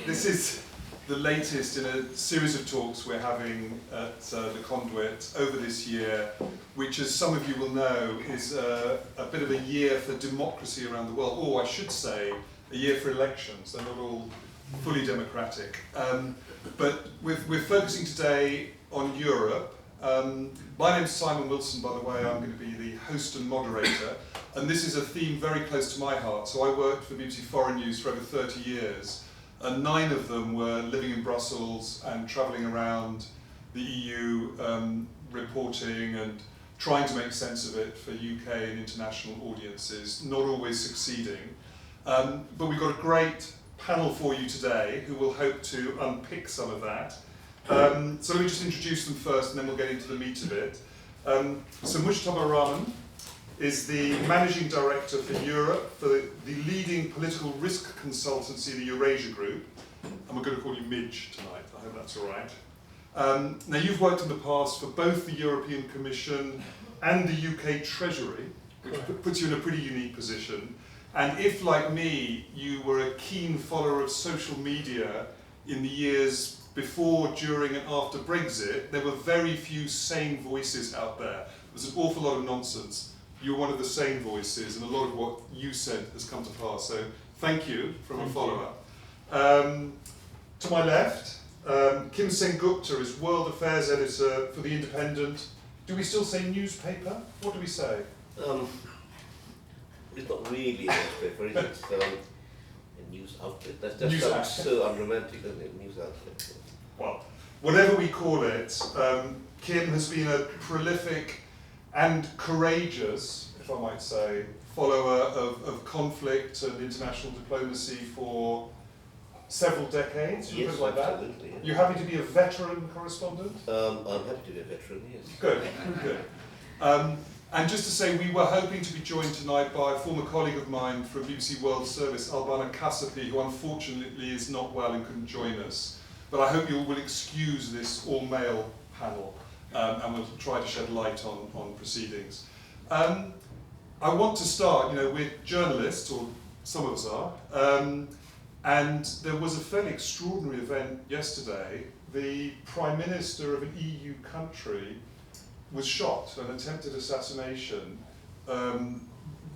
This is the latest in a series of talks we're having at the Conduit over this year, which, as some of you will know, is a bit of a year for democracy around the world, or I should say, a year for elections. They're not all fully democratic. But we're focusing today on Europe. My name's Simon Wilson, by the way. I'm going to be the host and moderator. And this is a theme very close to my heart. So I worked for BBC Foreign News for over 30 years. And 9 of them were living in Brussels and travelling around the EU, reporting and trying to make sense of it for UK and international audiences, not always succeeding. But we've got a great panel for you today who will hope to unpick some of that. So let me just introduce them first and then we'll get into the meat of it. So Mujtaba Rahman is the Managing Director for Europe for the leading political risk consultancy, the Eurasia Group. And we're going to call you Midge tonight, I hope that's all right. Now you've worked in the past for both the European Commission and the UK Treasury, which puts you in a pretty unique position. And if, like me, you were a keen follower of social media in the years before, during and after Brexit, there were very few sane voices out there. There was an awful lot of nonsense. You're one of the sane voices, and a lot of what you said has come to pass. So thank you from a follower. To my left, Kim Sengupta is World Affairs Editor for The Independent. Do we still say newspaper? What do we say? It's not really a newspaper, is it? A news outlet. That News sounds so unromantic, doesn't it? News outlet. Well, whatever we call it, Kim has been a prolific and courageous, if I might say, follower of conflict and international diplomacy for several decades. Yes, like absolutely. That. Yeah. You happy to be a veteran correspondent? I'm happy to be a veteran, yes. Good, good. And just to say, we were hoping to be joined tonight by a former colleague of mine from BBC World Service, Albana Kasapi, who unfortunately is not well and couldn't join us. But I hope you will excuse this all-male panel, and we'll try to shed light on proceedings. I want to start, we're journalists, or some of us are, and there was a fairly extraordinary event yesterday. The Prime Minister of an EU country was shot, an attempted assassination.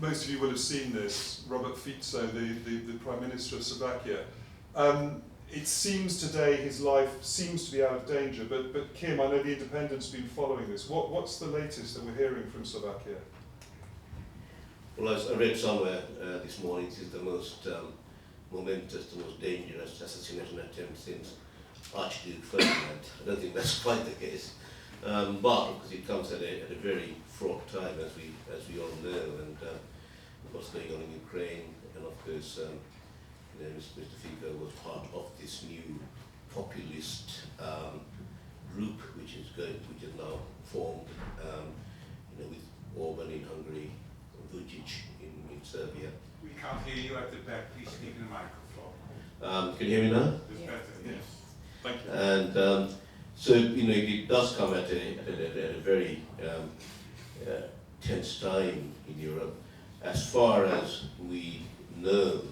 Most of you will have seen this, Robert Fico, the Prime Minister of Slovakia. It seems today his life seems to be out of danger, but Kim, I know the Independent's been following this. What's the latest that we're hearing from Slovakia? Well, as I read somewhere this morning, it is the most momentous, the most dangerous assassination attempt since Archduke Ferdinand. I don't think that's quite the case. But because it comes at a very fraught time, as we all know, and what's going on in Ukraine, and of course, Mr. Fico was part of this new populist group, which is now formed, with Orban in Hungary, Vučić in Serbia. We can't hear you at the back. Please speak in the microphone. Can you hear me now? It's better. Yes. Thank you. And so, it does come at a very tense time in Europe. As far as we know,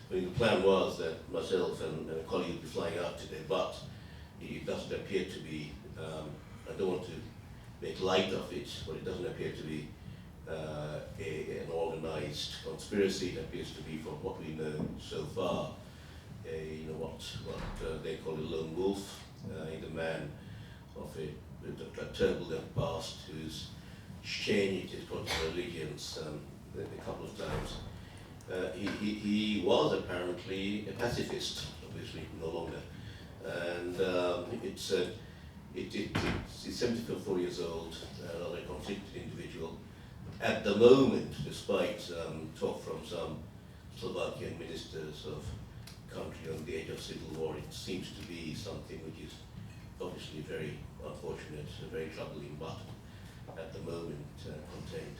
the plan was that myself and a colleague would be flying out today, but it doesn't appear to be, I don't want to make light of it, but it doesn't appear to be an organized conspiracy. It appears to be, from what we know so far, what they call a lone wolf. The man of a turbulent past who's changed his political allegiance a couple of times. He was apparently a pacifist, obviously no longer, and he's 74 years old, another conflicted individual. At the moment, despite talk from some Slovakian ministers of country on the edge of civil war, it seems to be something which is obviously very unfortunate, very troubling, but at the moment contained.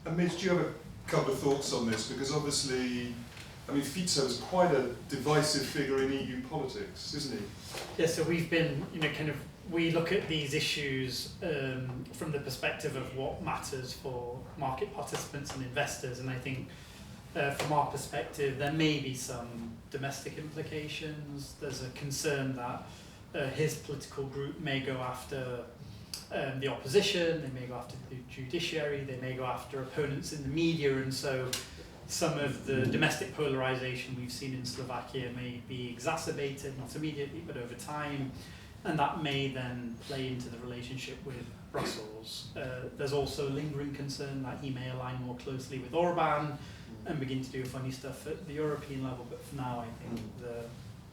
And Mitch, do you have a couple of thoughts on this? Because obviously, Fico is quite a divisive figure in EU politics, isn't he? Yeah, so we've been, we look at these issues from the perspective of what matters for market participants and investors, and I think from our perspective, there may be some domestic implications. There's a concern that his political group may go after the opposition, they may go after the judiciary, they may go after opponents in the media, and so some of the domestic polarization we've seen in Slovakia may be exacerbated, not immediately, but over time, and that may then play into the relationship with Brussels. There's also lingering concern that he may align more closely with Orban and begin to do funny stuff at the European level, but for now I think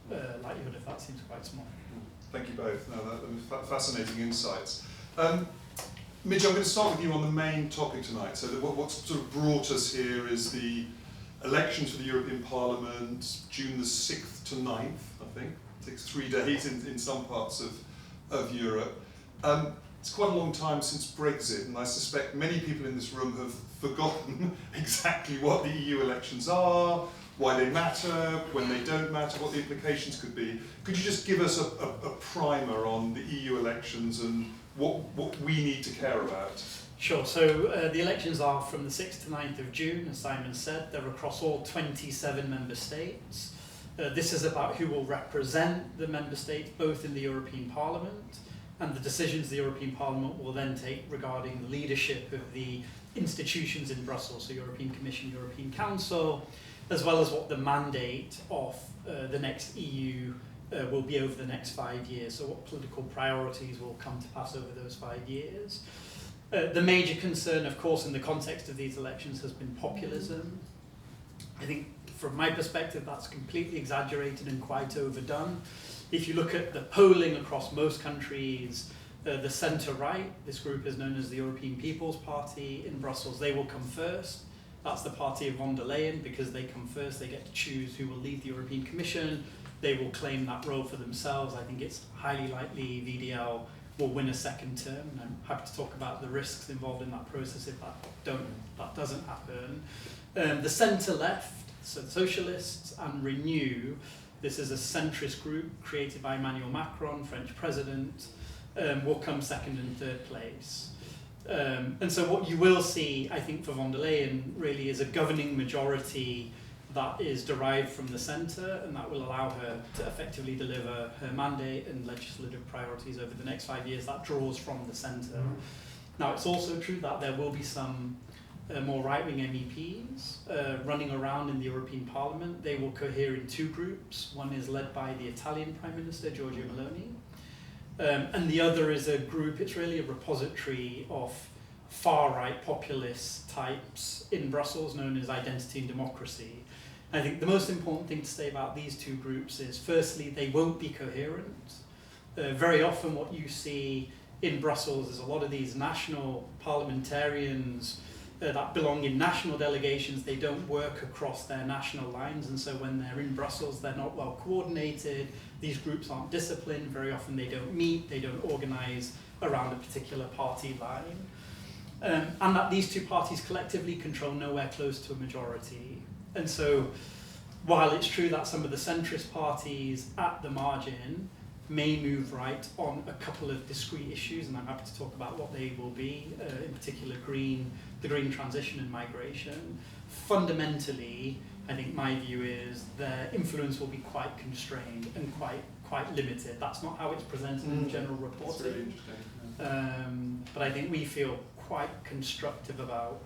the likelihood of that seems quite small. Thank you both. No, that was fascinating insights. Midge, I'm going to start with you on the main topic tonight. So what's sort of brought us here is the elections for the European Parliament, June the 6th to 9th, I think. It takes 3 days in some parts of Europe. It's quite a long time since Brexit, and I suspect many people in this room have forgotten exactly what the EU elections are, why they matter, when they don't matter, what the implications could be. Could you just give us a primer on the EU elections and what we need to care about? Sure, so the elections are from the 6th to 9th of June, as Simon said. They're across all 27 member states. This is about who will represent the member states, both in the European Parliament, and the decisions the European Parliament will then take regarding the leadership of the institutions in Brussels, so European Commission, European Council, as well as what the mandate of the next EU will be over the next 5 years, so what political priorities will come to pass over those 5 years. The major concern, of course, in the context of these elections has been populism. I think from my perspective that's completely exaggerated and quite overdone. If you look at the polling across most countries, the centre-right, this group is known as the European People's Party in Brussels, they will come first. That's the party of von der Leyen. Because they come first, they get to choose who will lead the European Commission. They will claim that role for themselves. I think it's highly likely VDL will win a second term, and I'm happy to talk about the risks involved in that process if that doesn't happen. The centre-left, so the Socialists and Renew, this is a centrist group created by Emmanuel Macron, French president, will come second and third place. And so what you will see, I think, for von der Leyen really is a governing majority that is derived from the centre, and that will allow her to effectively deliver her mandate and legislative priorities over the next 5 years. That draws from the centre. Now, it's also true that there will be some more right-wing MEPs running around in the European Parliament. They will cohere in 2 groups. One is led by the Italian Prime Minister, Giorgia Meloni, and the other is a group, it's really a repository of far-right populist types in Brussels known as Identity and Democracy. I think the most important thing to say about these 2 groups is, firstly, they won't be coherent. Very often what you see in Brussels is a lot of these national parliamentarians that belong in national delegations. They don't work across their national lines, and so when they're in Brussels, they're not well coordinated. These groups aren't disciplined. Very often they don't meet, they don't organise around a particular party line. And that these 2 parties collectively control nowhere close to a majority. And so, while it's true that some of the centrist parties at the margin may move right on a couple of discrete issues, and I'm happy to talk about what they will be, in particular the green transition and migration, fundamentally, I think my view is their influence will be quite constrained and quite limited. That's not how it's presented in general reporting. That's really interesting. But I think we feel quite constructive about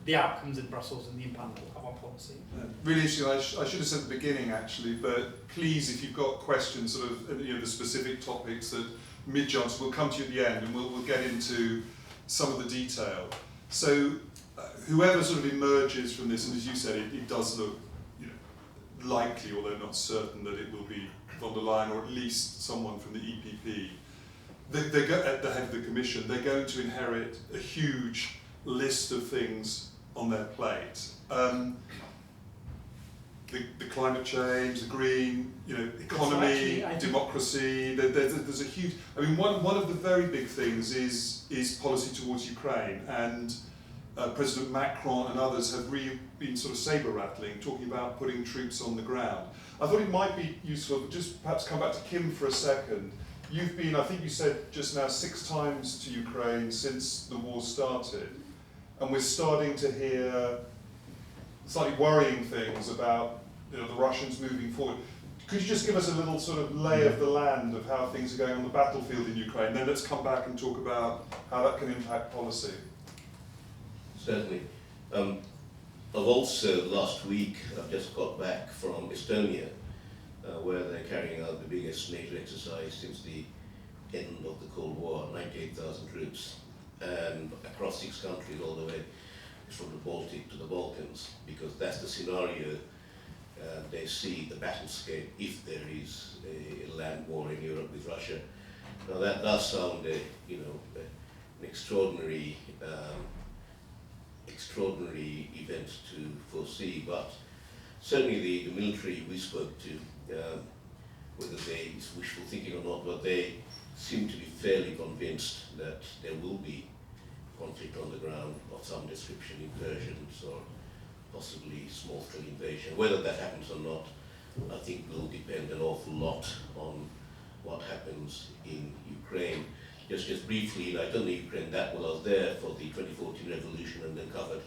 the outcomes in Brussels and the impact it will have on policy. Really interesting. I should have said at the beginning actually, but please, if you've got questions, sort of the specific topics that Midge answered, we'll come to you at the end and we'll get into some of the detail. So whoever sort of emerges from this, and as you said, it does look likely, although not certain, that it will be von der Leyen or at least someone from the EPP. They go at the head of the Commission. They're going to inherit a huge list of things on their plate. The climate change, the green, economy, democracy. There's a huge. I mean, one of the very big things is policy towards Ukraine, and President Macron and others have really been sort of saber rattling, talking about putting troops on the ground. I thought it might be useful, just perhaps come back to Kim for a second. You've been, I think you said just now, 6 times to Ukraine since the war started, and we're starting to hear slightly worrying things about the Russians moving forward. Could you just give us a little sort of lay of the land of how things are going on the battlefield in Ukraine? Then let's come back and talk about how that can impact policy. Certainly. I've also, last week, I've just got back from Estonia, where they're carrying out the biggest NATO exercise since the end of the Cold War, 98,000 troops, and across 6 countries all the way from the Baltic to the Balkans, because that's the scenario they see the battlescape if there is a land war in Europe with Russia. Now that does sound an extraordinary event to foresee, but certainly the military we spoke to, whether it's wishful thinking or not, but they seem to be fairly convinced that there will be conflict on the ground of some description, incursions or possibly small-scale invasion. Whether that happens or not, I think will depend an awful lot on what happens in Ukraine. Just briefly, I don't know Ukraine that well. I was there for the 2014 revolution and then covered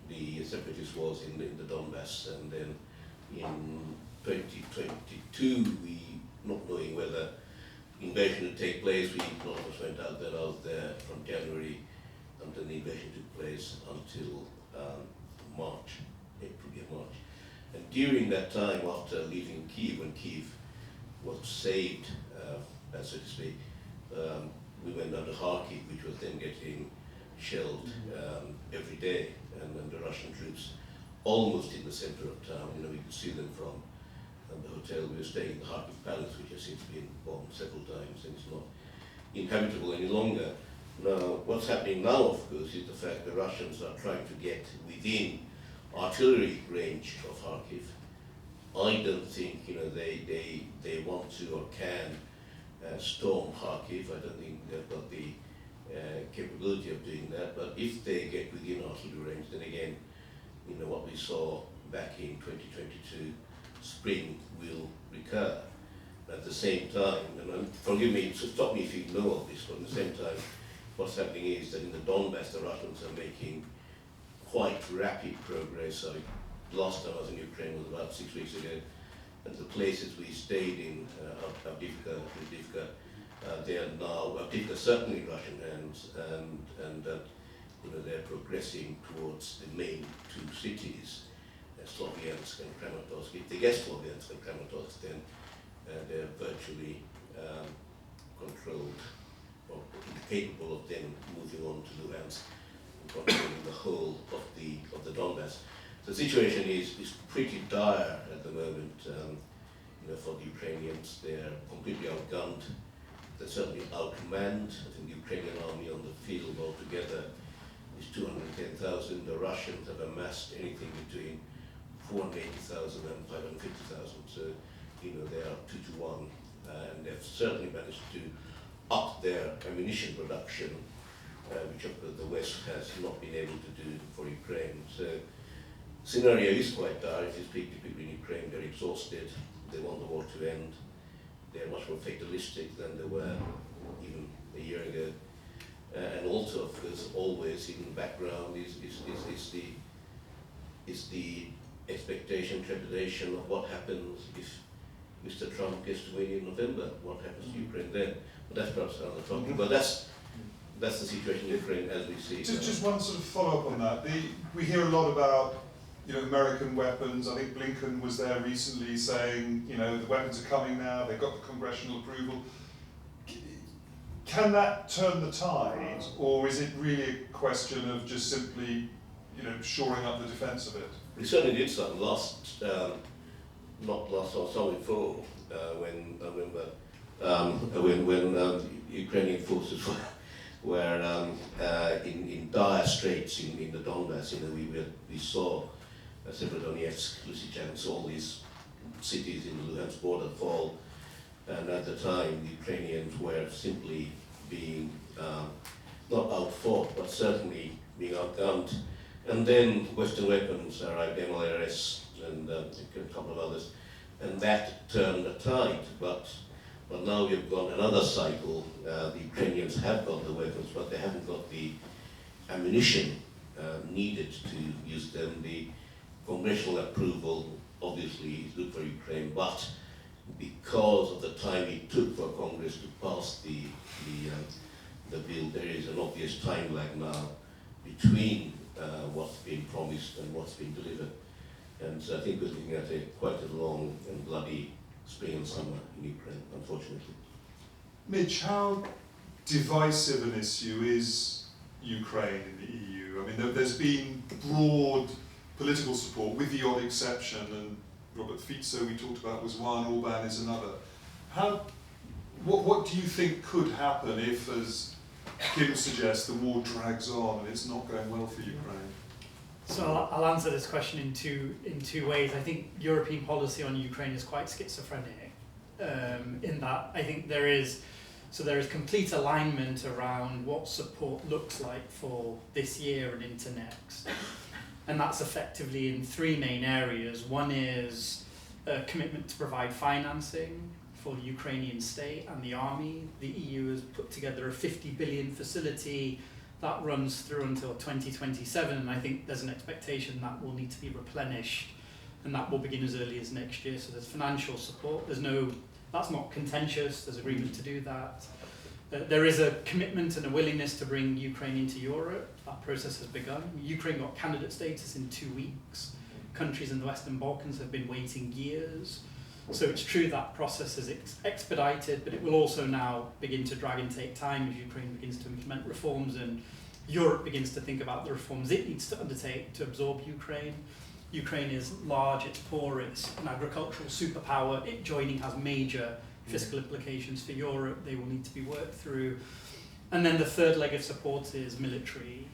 the separatist wars in the Donbass. And then in 2022, we, not knowing whether invasion would take place, we all of us went out there. I was there from January until the invasion took place until March, March. And during that time, after leaving Kiev, when Kiev was saved, so to speak, we went down to Kharkiv, which was then getting shelled every day, and then the Russian troops almost in the center of town. We could see them from the hotel we were staying in, the Kharkiv Palace, which has since been bombed several times, and it's not inhabitable any longer. Now, what's happening now, of course, is the fact the Russians are trying to get within artillery range of Kharkiv. I don't think they want to or can storm Kharkiv. I don't think they've got the capability of doing that. But if they get within artillery range, then again, what we saw back in 2022 spring will recur. At the same time, and forgive me, stop me if you know of this, but at the same time, what's happening is that in the Donbass, the Russians are making quite rapid progress. Last time I was in Ukraine was about 6 weeks ago, and the places we stayed in, Avdiivka, they are now, Avdiivka certainly in Russian hands, and they're progressing towards the main 2 cities, Sloviansk and Kramatorsk. If they get Sloviansk and Kramatorsk, then they're virtually controlled, or capable of then moving on to Luhansk and controlling the whole of the Donbass. The situation is pretty dire at the moment. For the Ukrainians, they're completely outgunned. They're certainly outmanned. I think the Ukrainian army on the field altogether is 210,000. The Russians have amassed anything between 480,000 and 550,000. So, they are 2 to 1, and they've certainly managed to up their ammunition production, which of course the West has not been able to do for Ukraine. So, scenario is quite dire. If you speak to people in Ukraine, they're exhausted. They want the war to end. They're much more fatalistic than they were even a year ago. And also, of course, always in the background is the expectation, trepidation of what happens if Mr. Trump gets to win in November. What happens to Ukraine then? But that's perhaps another topic. But that's the situation in Ukraine as we see it. Just one sort of follow-up on that. We hear a lot about American weapons. I think Blinken was there recently saying, the weapons are coming now, they've got the congressional approval. Can that turn the tide, or is it really a question of just simply, shoring up the defence of it? We certainly did some not last or so before, when I remember when Ukrainian forces were in dire straits in the Donbass. We saw Severodonetsk, Lysychansk, all these cities in the Luhansk border fall, and at the time the Ukrainians were simply being not outfought, but certainly being outgunned. And then Western weapons arrived, MLRS and a couple of others, and that turned the tide. But now we've got another cycle. The Ukrainians have got the weapons, but they haven't got the ammunition needed to use them. The congressional approval obviously is good for Ukraine, but because of the time it took for Congress to pass the bill, there is an obvious time lag now between what's been promised and what's been delivered. And so I think we're looking at quite a long and bloody spring and summer in Ukraine, unfortunately. Mitch, how divisive an issue is Ukraine in the EU? I mean, there's been broad political support, with the odd exception, and Robert Fico we talked about was one, Orban is another. What do you think could happen if, as Kim suggests, the war drags on and it's not going well for Ukraine? So I'll answer this question in two ways. I think European policy on Ukraine is quite schizophrenic, in that I think there is complete alignment around what support looks like for this year and into next. And that's effectively in three main areas. One is a commitment to provide financing for the Ukrainian state and the army. The EU has put together a 50 billion facility that runs through until 2027, and I think there's an expectation that will need to be replenished, and that will begin as early as next year. So there's financial support. That's not contentious. There's agreement to do that. There is a commitment and a willingness to bring Ukraine into Europe. That process has begun. Ukraine got candidate status in 2 weeks. Countries in the Western Balkans have been waiting years. So it's true that process is expedited, but it will also now begin to drag and take time as Ukraine begins to implement reforms and Europe begins to think about the reforms it needs to undertake to absorb Ukraine. Ukraine is large, it's poor, it's an agricultural superpower. It joining has major fiscal implications for Europe. They will need to be worked through. And then the third leg of support is military.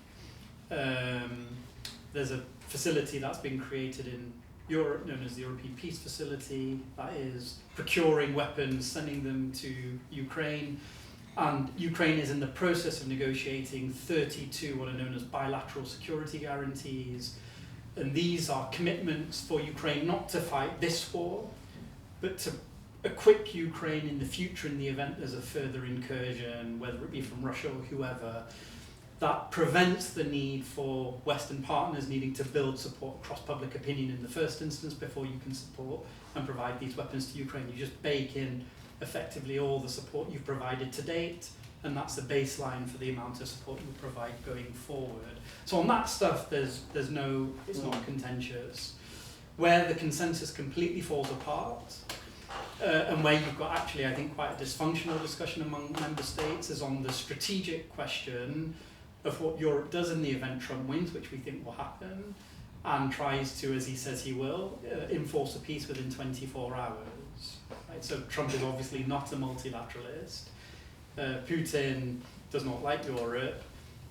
There's a facility that's been created in Europe known as the European Peace Facility that is procuring weapons, sending them to Ukraine. And Ukraine is in the process of negotiating 32 what are known as bilateral security guarantees. And these are commitments for Ukraine not to fight this war, but to equip Ukraine in the future in the event there's a further incursion, whether it be from Russia or whoever, that prevents the need for Western partners needing to build support across public opinion in the first instance before you can support and provide these weapons to Ukraine. You just bake in effectively all the support you've provided to date, and that's the baseline for the amount of support you provide going forward. So on that stuff, it's not contentious. Where the consensus completely falls apart, and where you've got actually, I think, quite a dysfunctional discussion among member states is on the strategic question of what Europe does in the event Trump wins, which we think will happen, and tries to, as he says he will, enforce a peace within 24 hours. Right? So Trump is obviously not a multilateralist. Putin does not like Europe.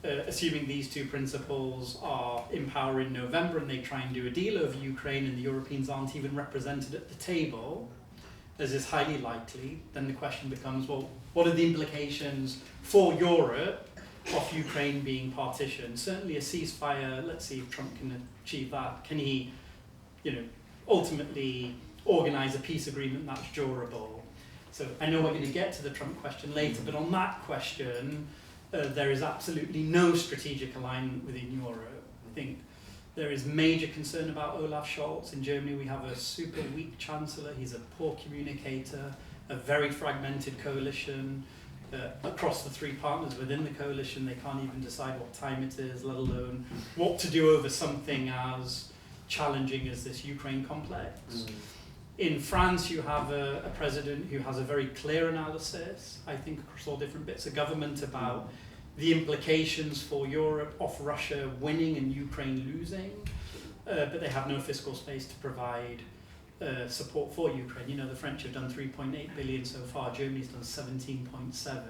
Assuming these two principles are in power in November and they try and do a deal over Ukraine and the Europeans aren't even represented at the table, as is highly likely, then the question becomes, well, what are the implications for Europe of Ukraine being partitioned? Certainly a ceasefire, let's see if Trump can achieve that. Can he, ultimately organise a peace agreement that's durable? So I know we're going to get to the Trump question later, but on that question, there is absolutely no strategic alignment within Europe. I think there is major concern about Olaf Scholz. In Germany, we have a super weak chancellor. He's a poor communicator, a very fragmented coalition. Across the three partners within the coalition, they can't even decide what time it is, let alone what to do over something as challenging as this Ukraine complex. In France, you have a president who has a very clear analysis, I think, across all different bits of government about the implications for Europe of Russia winning and Ukraine losing, but they have no fiscal space to provide support for Ukraine. The French have done 3.8 billion so far, Germany's done 17.7.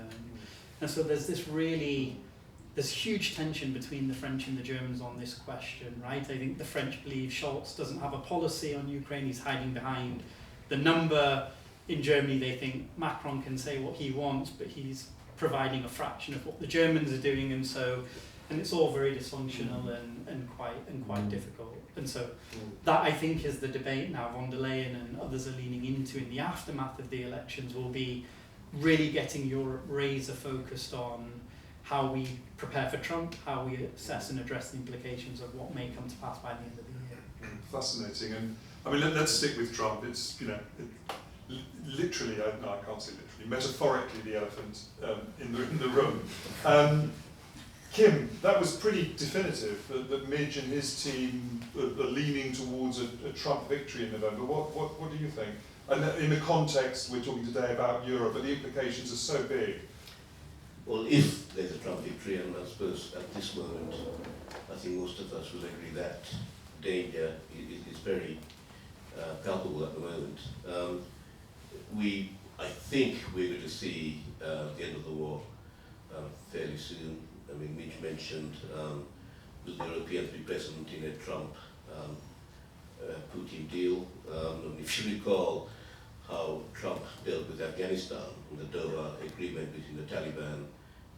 And so there's huge tension between the French and the Germans on this question, right? I think the French believe Scholz doesn't have a policy on Ukraine, he's hiding behind the number. In Germany, they think Macron can say what he wants, but he's providing a fraction of what the Germans are doing, and it's all very dysfunctional and quite difficult. And so that, I think, is the debate now von der Leyen and others are leaning into in the aftermath of the elections, will be really getting Europe razor focused on how we prepare for Trump, how we assess and address the implications of what may come to pass by the end of the year. Fascinating. And I mean, let's stick with Trump. It's, you know, literally, no, I can't say literally, metaphorically the elephant in the room. Kim, that was pretty definitive, that Midge and his team are leaning towards a Trump victory in November. What do you think? And in the context we're talking today about Europe, but the implications are so big. Well, if there's a Trump victory, and I suppose at this moment, I think most of us will agree that danger is very palpable at the moment. I think we're going to see the end of the war fairly soon. I mean, Mitch mentioned will the Europeans be present in a Trump-Putin deal? And if you recall how Trump dealt with Afghanistan, the Doha agreement between the Taliban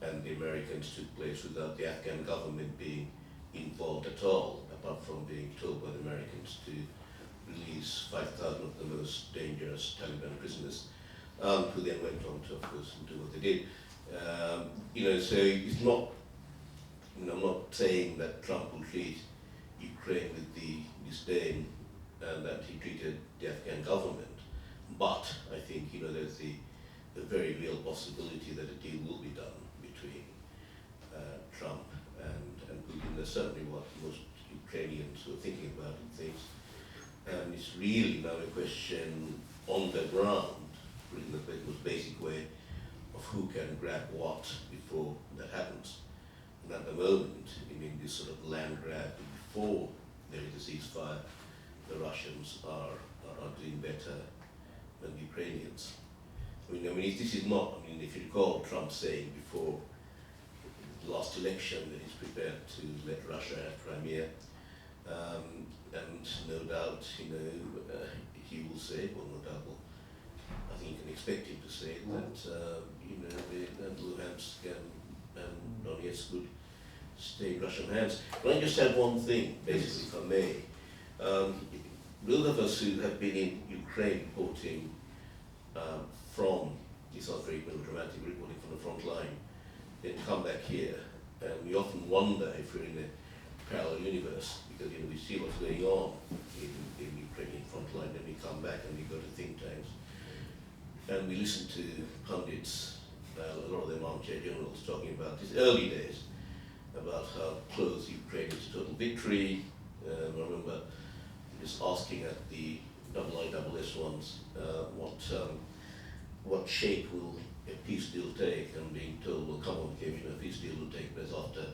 and the Americans took place without the Afghan government being involved at all, apart from being told by the Americans to release 5,000 of the most dangerous Taliban prisoners, who then went on to, of course, do what they did. So it's not, I'm not saying that Trump will treat Ukraine with the disdain that he treated the Afghan government, but I think, there's the very real possibility that a deal will be done between Trump and Putin. That's certainly what most Ukrainians were thinking about and things. And it's really now a question on the ground, in the most basic way, of who can grab what before that happens. And at the moment, this sort of land grab before there is a ceasefire, the Russians are doing better than the Ukrainians. This is not, if you recall Trump saying before the last election that he's prepared to let Russia have Crimea, and no doubt, he will say, well, no doubt, I think you can expect him to say that, Luhansk and Donetsk would stay in Russian hands. Can I just add one thing, basically, if I may? Those of us who have been in Ukraine reporting from, these are very melodramatic, reporting from the front line, then come back here, and we often wonder if we're in a parallel universe, because we see what's going on in Ukrainian front line, then we come back and we go to think tanks, and we listen to pundits, a lot of them armchair journalists, talking about these early days, about how close Ukraine is to total victory. I remember just asking at the IISS ones what shape will a peace deal take, and being told, well, come on, Kim, a peace deal will take place after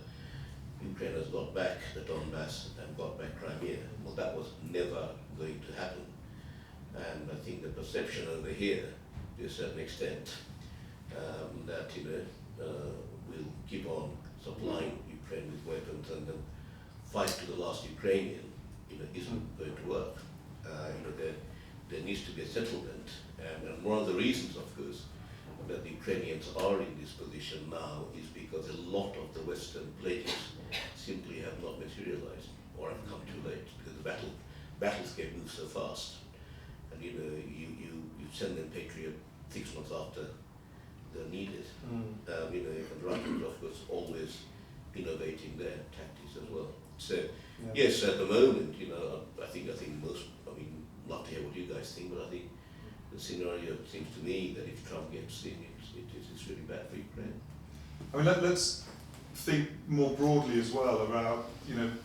Ukraine has got back the Donbass and got back Crimea. Well, that was never going to happen. And I think the perception over here, to a certain extent, that we'll keep on supplying Ukraine with weapons and then fight to the last Ukrainian, isn't going to work. There needs to be a settlement, and one of the reasons, of course, that the Ukrainians are in this position now is because a lot of the Western pledges simply have not materialized or have come too late, because the battles get moved so fast, and you send them Patriot 6 months after they're needed. And the Russians, of course, always innovating their tactics as well. So yes, at the moment, I think most, love to hear what you guys think, but I think the scenario seems to me that if Trump gets in, it's really bad for Ukraine. Let's think more broadly as well about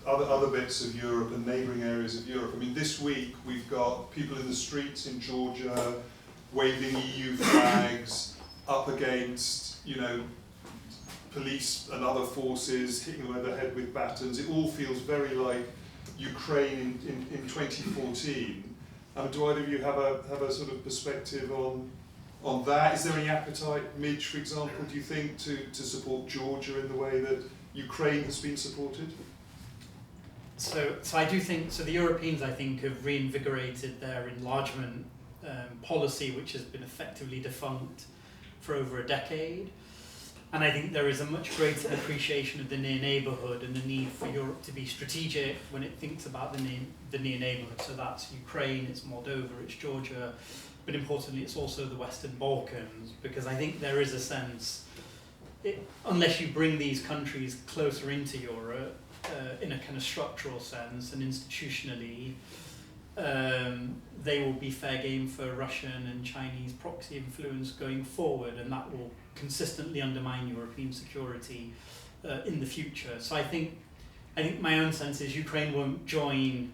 other bits of Europe and neighbouring areas of Europe. This week we've got people in the streets in Georgia waving EU flags up against police and other forces, hitting them over the head with batons. It all feels very like Ukraine in 2014. Do either of you have a sort of perspective on that? Is there any appetite, Midge, for example, do you think, to support Georgia in the way that Ukraine has been supported? So I do think, the Europeans, I think, have reinvigorated their enlargement policy, which has been effectively defunct for over a decade. And I think there is a much greater appreciation of the near neighbourhood and the need for Europe to be strategic when it thinks about the near neighbourhood. So that's Ukraine, it's Moldova, it's Georgia, but importantly it's also the Western Balkans, because I think there is a sense, unless you bring these countries closer into Europe in a kind of structural sense and institutionally, they will be fair game for Russian and Chinese proxy influence going forward, and that will consistently undermine European security in the future. So I think my own sense is Ukraine won't join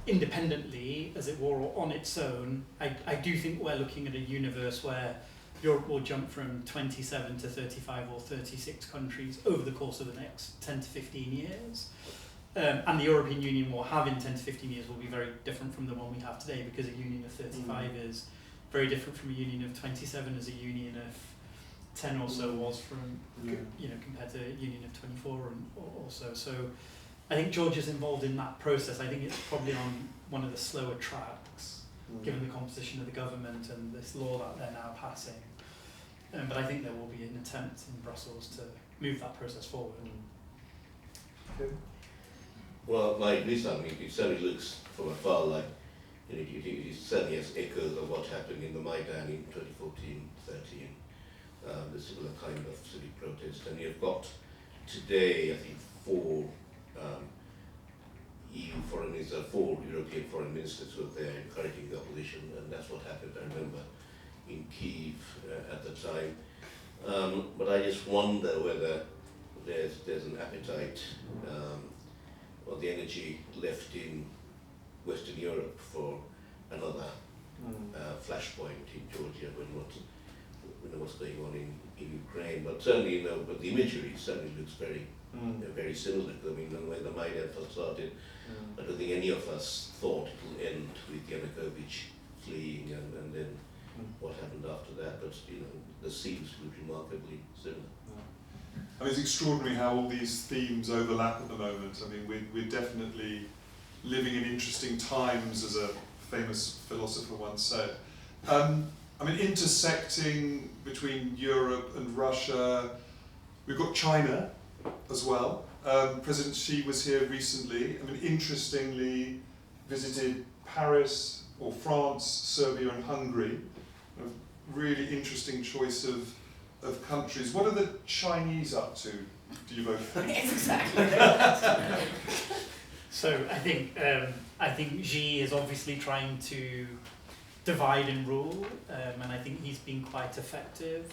independently, as it were, or on its own. I do think we're looking at a universe where Europe will jump from 27 to 35 or 36 countries over the course of the next 10 to 15 years. And the European Union will have in 10 to 15 years will be very different from the one we have today, because a union of 35 is very different from a union of 27 as a union of 10 or so was from, compared to a union of 24 or so. So I think Georgia's involved in that process. I think it's probably on one of the slower tracks, given the composition of the government and this law that they're now passing. But I think there will be an attempt in Brussels to move that process forward. Okay. Well, my views, I mean, it certainly looks from afar like it certainly has echoes of what happened in the Maidan in 2014-13, the similar kind of civic protest. And you've got today, I think, four European foreign ministers who are there encouraging the opposition, and that's what happened, I remember, in Kyiv at the time. But I just wonder whether there's an appetite or the energy left in Western Europe for another flashpoint in Georgia when what's going on in Ukraine. But certainly, but the imagery certainly looks very similar. I mean, when the Maidan first started, I don't think any of us thought it will end with Yanukovych fleeing and then what happened after that. But the scenes look remarkably similar. I mean, it's extraordinary how all these themes overlap at the moment. I mean, we're definitely living in interesting times, as a famous philosopher once said. I mean, intersecting between Europe and Russia, we've got China as well. President Xi was here recently. I mean, interestingly, visited Paris or France, Serbia and Hungary. A really interesting choice of countries. What are the Chinese up to, do you both think? Exactly. So I think Xi is obviously trying to divide and rule, and I think he's been quite effective.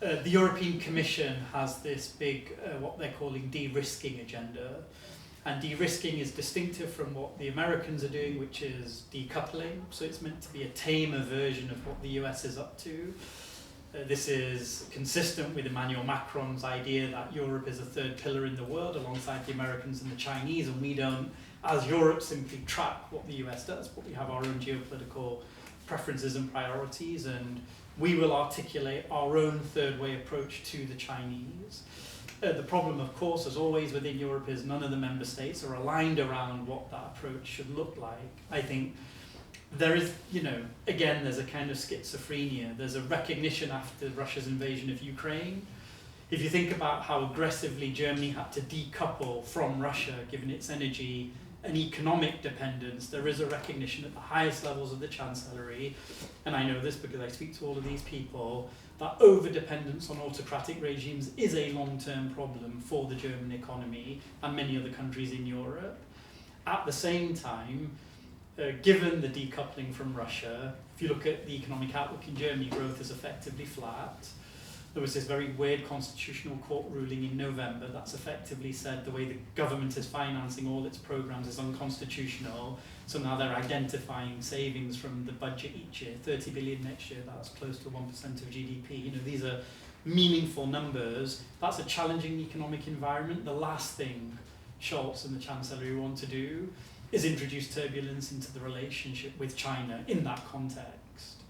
The European Commission has this big, what they're calling de-risking agenda, and de-risking is distinctive from what the Americans are doing, which is decoupling. So it's meant to be a tamer version of what the US is up to. This is consistent with Emmanuel Macron's idea that Europe is a third pillar in the world alongside the Americans and the Chinese, and we don't, as Europe, simply track what the US does, but we have our own geopolitical preferences and priorities, and we will articulate our own third way approach to the Chinese. The problem, of course, as always within Europe, is none of the member states are aligned around what that approach should look like. I think there is, again, there's a kind of schizophrenia. There's a recognition after Russia's invasion of Ukraine. If you think about how aggressively Germany had to decouple from Russia, given its energy and economic dependence, there is a recognition at the highest levels of the Chancellery, and I know this because I speak to all of these people, that over-dependence on autocratic regimes is a long-term problem for the German economy and many other countries in Europe. At the same time, given the decoupling from Russia, if you look at the economic outlook in Germany, growth is effectively flat. There was this very weird constitutional court ruling in November that's effectively said the way the government is financing all its programs is unconstitutional. So now they're identifying savings from the budget each year, 30 billion next year, that's close to 1% of GDP. These are meaningful numbers. That's a challenging economic environment. The last thing Scholz and the Chancellery want to do is introduce turbulence into the relationship with China in that context.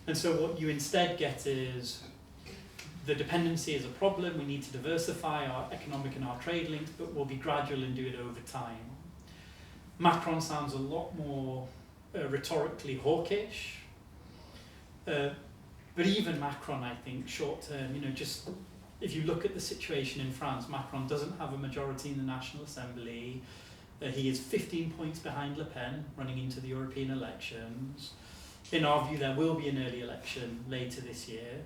And so what you instead get is the dependency is a problem, we need to diversify our economic and our trade links, but we'll be gradual and do it over time. Macron sounds a lot more rhetorically hawkish, but even Macron, I think, short term, just if you look at the situation in France, Macron doesn't have a majority in the National Assembly. He is 15 points behind Le Pen running into the European elections. In our view, there will be an early election later this year.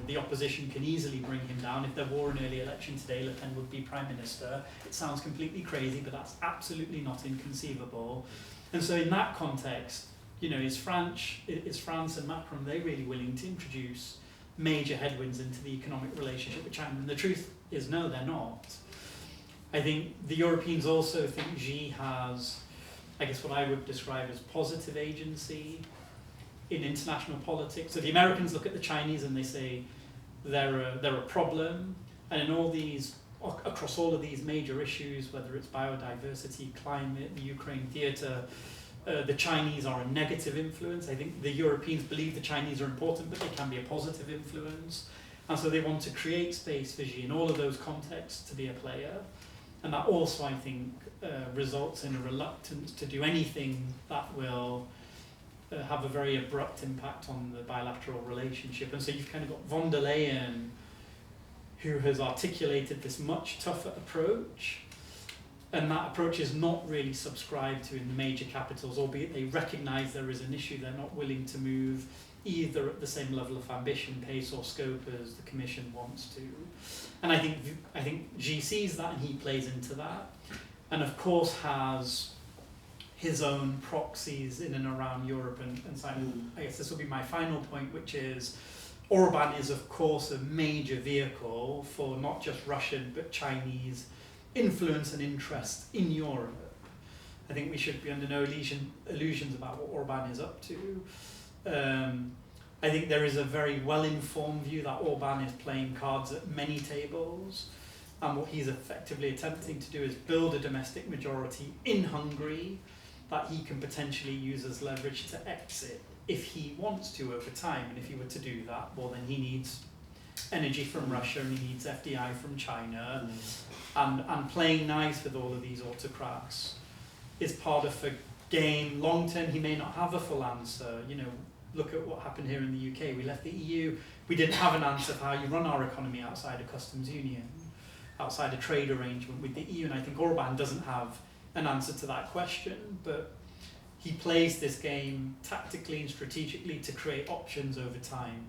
The opposition can easily bring him down. If there were an early election today, Le Pen would be Prime Minister. It sounds completely crazy, but that's absolutely not inconceivable. And so in that context, you know, is France and Macron, are they really willing to introduce major headwinds into the economic relationship with China? And the truth is no, they're not. I think the Europeans also think Xi has, I guess, what I would describe as positive agency in international politics. So the Americans look at the Chinese and they say they're a problem, and in all these, across all of these major issues, whether it's biodiversity, climate, the Ukraine theatre, the Chinese are a negative influence. I think the Europeans believe the Chinese are important, but they can be a positive influence. And so they want to create space for Xi in all of those contexts to be a player. And that also, I think, results in a reluctance to do anything that will have a very abrupt impact on the bilateral relationship. And so you've kind of got von der Leyen, who has articulated this much tougher approach, and that approach is not really subscribed to in the major capitals, albeit they recognise there is an issue. They're not willing to move either at the same level of ambition, pace or scope as the Commission wants to. And I think Xi sees that and he plays into that, and of course has his own proxies in and around Europe. And Simon, I guess this will be my final point, which is Orban is of course a major vehicle for not just Russian but Chinese influence and interest in Europe. I think we should be under no illusions about what Orban is up to. I think there is a very well-informed view that Orban is playing cards at many tables, and what he's effectively attempting to do is build a domestic majority in Hungary that he can potentially use as leverage to exit if he wants to over time. And if he were to do that, well, then he needs energy from Russia and he needs FDI from China. And playing nice with all of these autocrats is part of a game. Long term, he may not have a full answer. You know, look at what happened here in the UK. We left the EU. We didn't have an answer for how you run our economy outside a customs union, outside a trade arrangement with the EU. And I think Orban doesn't have an answer to that question, but he plays this game tactically and strategically to create options over time.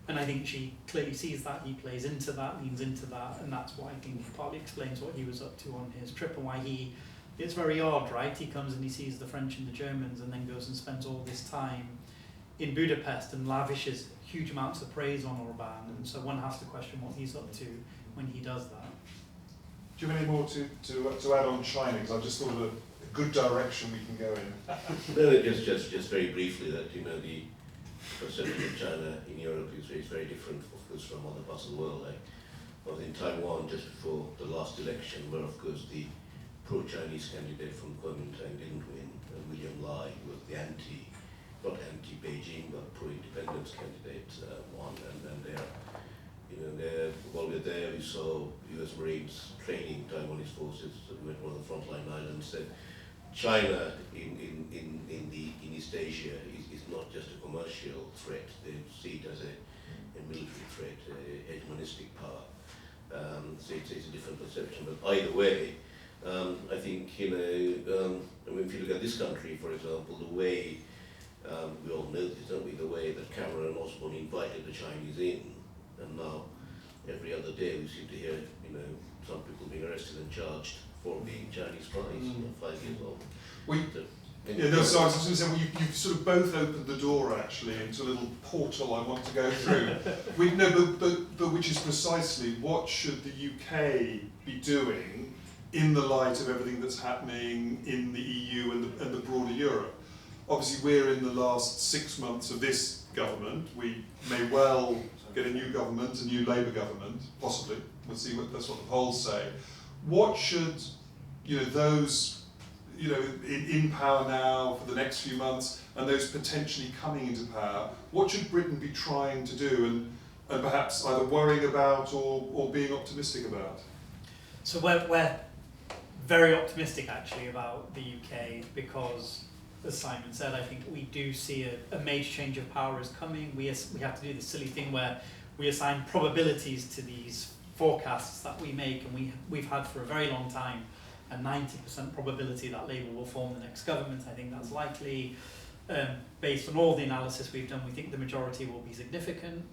And I think she clearly sees that, he plays into that, leans into that, and that's what I think partly explains what he was up to on his trip and why it's very odd, right? He comes and he sees the French and the Germans and then goes and spends all this time in Budapest and lavishes huge amounts of praise on Orban, and so one has to question what he's up to when he does that. Do you have any more to add on China? Because I've just thought of a good direction we can go in. No, just very briefly that, you know, the perception of China in Europe is very different, of course, from other parts of the world. I was in Taiwan just before the last election, where, of course, the pro-Chinese candidate from Kuomintang didn't win. William Lai was the not anti-Beijing, but pro-independence candidate won. And there, you know, while we were there, we saw US Marines training Taiwanese forces. So we went to one of the frontline islands. Said China in East Asia is not just a commercial threat. They see it as a military threat, a hegemonistic power. So it's a different perception. But either way, I think, you know, I mean, if you look at this country, for example, the way we all know this, don't we? The way that Cameron and Osborne invited the Chinese in, and now every other day we seem to hear, you know, some people being arrested and charged for being Chinese spies, you know, 5 years old. So I was just going to say, well, you've sort of both opened the door actually into a little portal I want to go through. But which is precisely what should the UK be doing in the light of everything that's happening in the EU and the broader Europe? Obviously, we're in the last 6 months of this government. We may well get a new government, a new Labour government, possibly. We'll see that's what the polls say. What should, you know, those, you know, in power now for the next few months, and those potentially coming into power, what should Britain be trying to do, and perhaps either worrying about or being optimistic about? So we're very optimistic actually about the UK because, as Simon said, I think we do see a major change of power is coming. We have to do this silly thing where we assign probabilities to these forecasts that we make, and we've had for a very long time a 90% probability that Labour will form the next government. I think that's likely. Based on all the analysis we've done, we think the majority will be significant.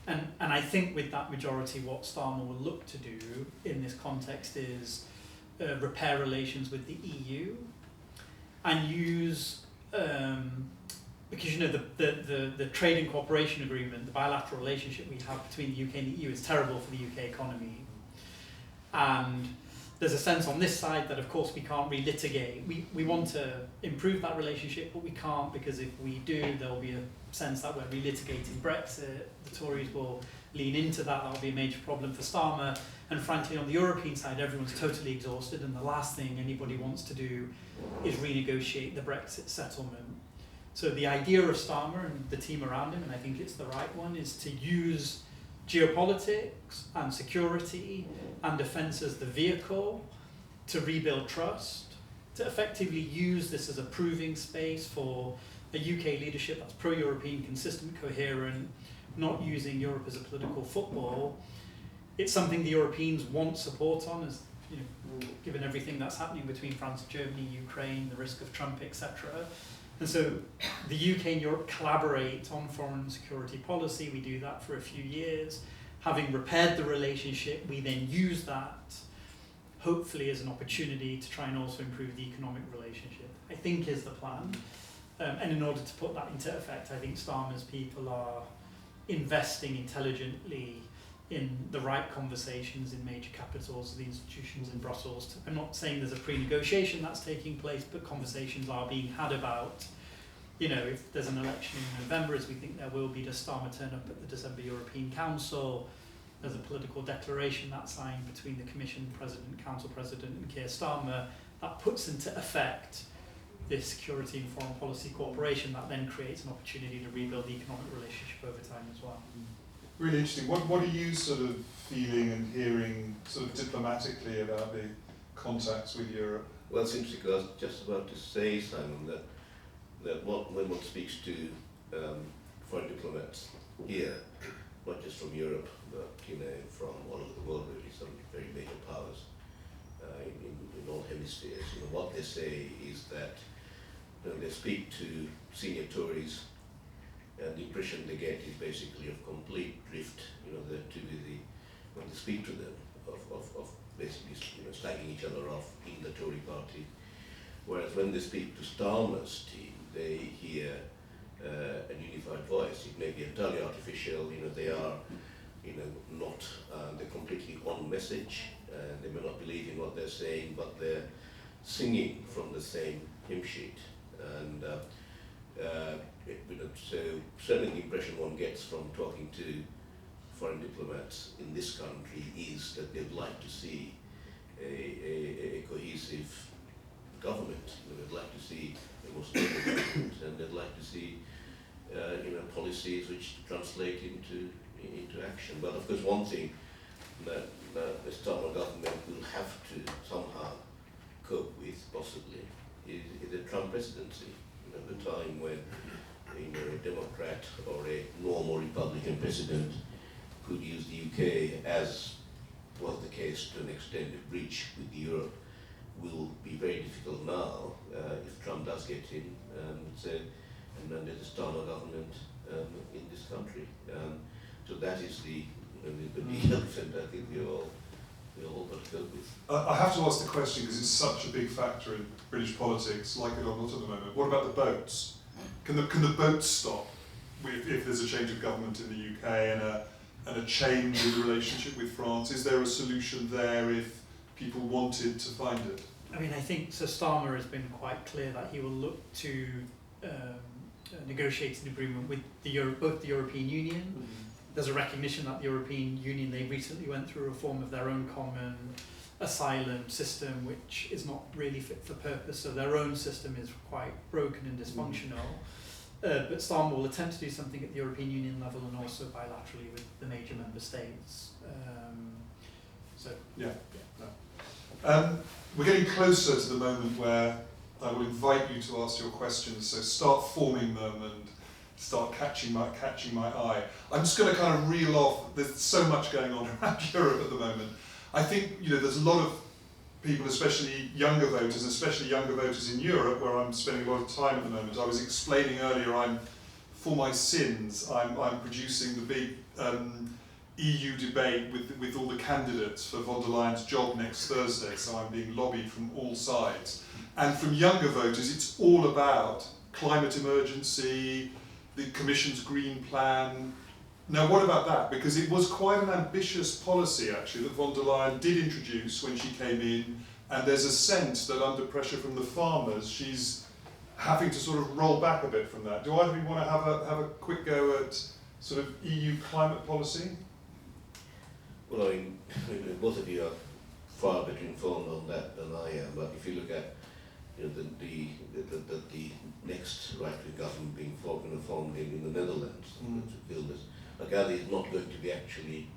And I think with that majority, what Starmer will look to do in this context is repair relations with the EU. and use, because the trade and cooperation agreement, the bilateral relationship we have between the UK and the EU is terrible for the UK economy. And there's a sense on this side that, of course, we can't relitigate. We want to improve that relationship, but we can't, because if we do, there'll be a sense that we're relitigating Brexit. The Tories will lean into that. That'll be a major problem for Starmer. And frankly, on the European side, everyone's totally exhausted, and the last thing anybody wants to do is renegotiate the Brexit settlement. So the idea of Starmer and the team around him, and I think it's the right one, is to use geopolitics and security and defence as the vehicle to rebuild trust, to effectively use this as a proving space for a UK leadership that's pro-European, consistent, coherent, not using Europe as a political football. It's something the Europeans want support on, as given everything that's happening between France and Germany, Ukraine, the risk of Trump, etc. And so the UK and Europe collaborate on foreign and security policy. We do that for a few years. Having repaired the relationship, we then use that, hopefully, as an opportunity to try and also improve the economic relationship, I think is the plan. And in order to put that into effect, I think Starmer's people are investing intelligently in the right conversations in major capitals, the institutions in Brussels. I'm not saying there's a pre-negotiation that's taking place, but conversations are being had about, if there's an election in November, as we think there will be, does Starmer turn up at the December European Council? There's a political declaration that's signed between the Commission President, Council President and Keir Starmer that puts into effect this security and foreign policy cooperation that then creates an opportunity to rebuild the economic relationship over time as well. Really interesting. What are you sort of feeling and hearing sort of diplomatically about the contacts with Europe? Well, it's interesting, because I was just about to say, Simon, that when one speaks to foreign diplomats here, not just from Europe, but from all over the world, really, some very major powers in all hemispheres, what they say is that they speak to senior Tories, and the impression they get is basically of complete drift. They're too busy when they speak to them of basically slagging each other off in the Tory party. Whereas when they speak to Starmer's team, they hear a unified voice. It may be entirely artificial. They are, not they're completely on message. They may not believe in what they're saying, but they're singing from the same hymn sheet. And so certainly the impression one gets from talking to foreign diplomats in this country is that they'd like to see a cohesive government. They'd like to see a more stable government, and they'd like to see policies which translate into action. But of course, one thing that the Starmer government will have to somehow cope with, possibly, is the Trump presidency. The time when a Democrat or a normal Republican president could use the UK, as was the case to an extended breach with Europe, will be very difficult now if Trump does get in and there's a Starmer government in this country. So that is the elephant I think we all got to cope with. I have to ask the question because it's such a big factor in British politics, like it or not at the moment. What about the boats? Can the boats stop if there's a change of government in the UK and a change in the relationship with France? Is there a solution there if people wanted to find it? I mean, I think Sir Starmer has been quite clear that he will look to negotiate an agreement with both the European Union. Mm-hmm. There's a recognition that the European Union, they recently went through a reform of their own common asylum system, which is not really fit for purpose, so their own system is quite broken and dysfunctional. But Starmer will attempt to do something at the European Union level and also bilaterally with the major member states. We're getting closer to the moment where I will invite you to ask your questions, so start forming them and start catching my eye. I'm just going to kind of reel off, there's so much going on around Europe at the moment. I think there's a lot of people, especially younger voters in Europe, where I'm spending a lot of time at the moment. I was explaining earlier, for my sins, I'm producing the big EU debate with all the candidates for von der Leyen's job next Thursday, so I'm being lobbied from all sides. And from younger voters, it's all about climate emergency, the Commission's green plan. Now, what about that? Because it was quite an ambitious policy, actually, that von der Leyen did introduce when she came in, and there's a sense that under pressure from the farmers, she's having to sort of roll back a bit from that. Do either of you want to have a quick go at sort of EU climate policy? Well, I mean, both of you are far better informed on that than I am, but if you look at the next right-wing government being formed in the Netherlands to build this, Lagarde is not going to be actually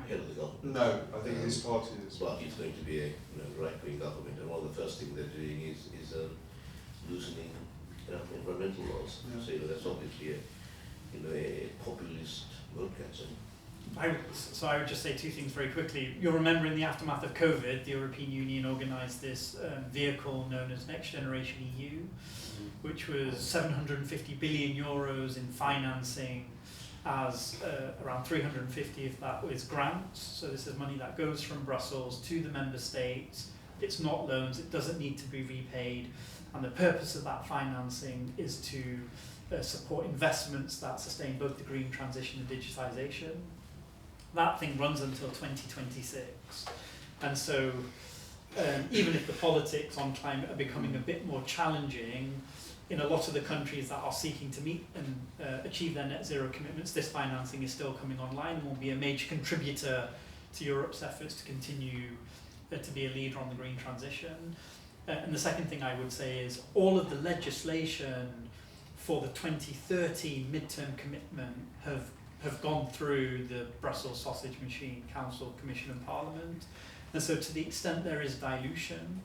head of the government. No, I think his party is. But it's going to be a right-wing government, and one of the first things they're doing is loosening environmental laws. Yeah. So that's obviously a populist vote catcher. So I would just say two things very quickly. You'll remember in the aftermath of COVID, the European Union organised this vehicle known as Next Generation EU, which was 750 billion euros in financing, as around 350 of that was grants. So this is money that goes from Brussels to the member states. It's not loans, it doesn't need to be repaid. And the purpose of that financing is to support investments that sustain both the green transition and digitisation. That thing runs until 2026. And so even if the politics on climate are becoming a bit more challenging, in a lot of the countries that are seeking to meet and achieve their net zero commitments, this financing is still coming online and will be a major contributor to Europe's efforts to continue to be a leader on the green transition. And the second thing I would say is all of the legislation for the 2030 midterm commitment have gone through the Brussels sausage machine, Council, Commission and Parliament. And so to the extent there is dilution,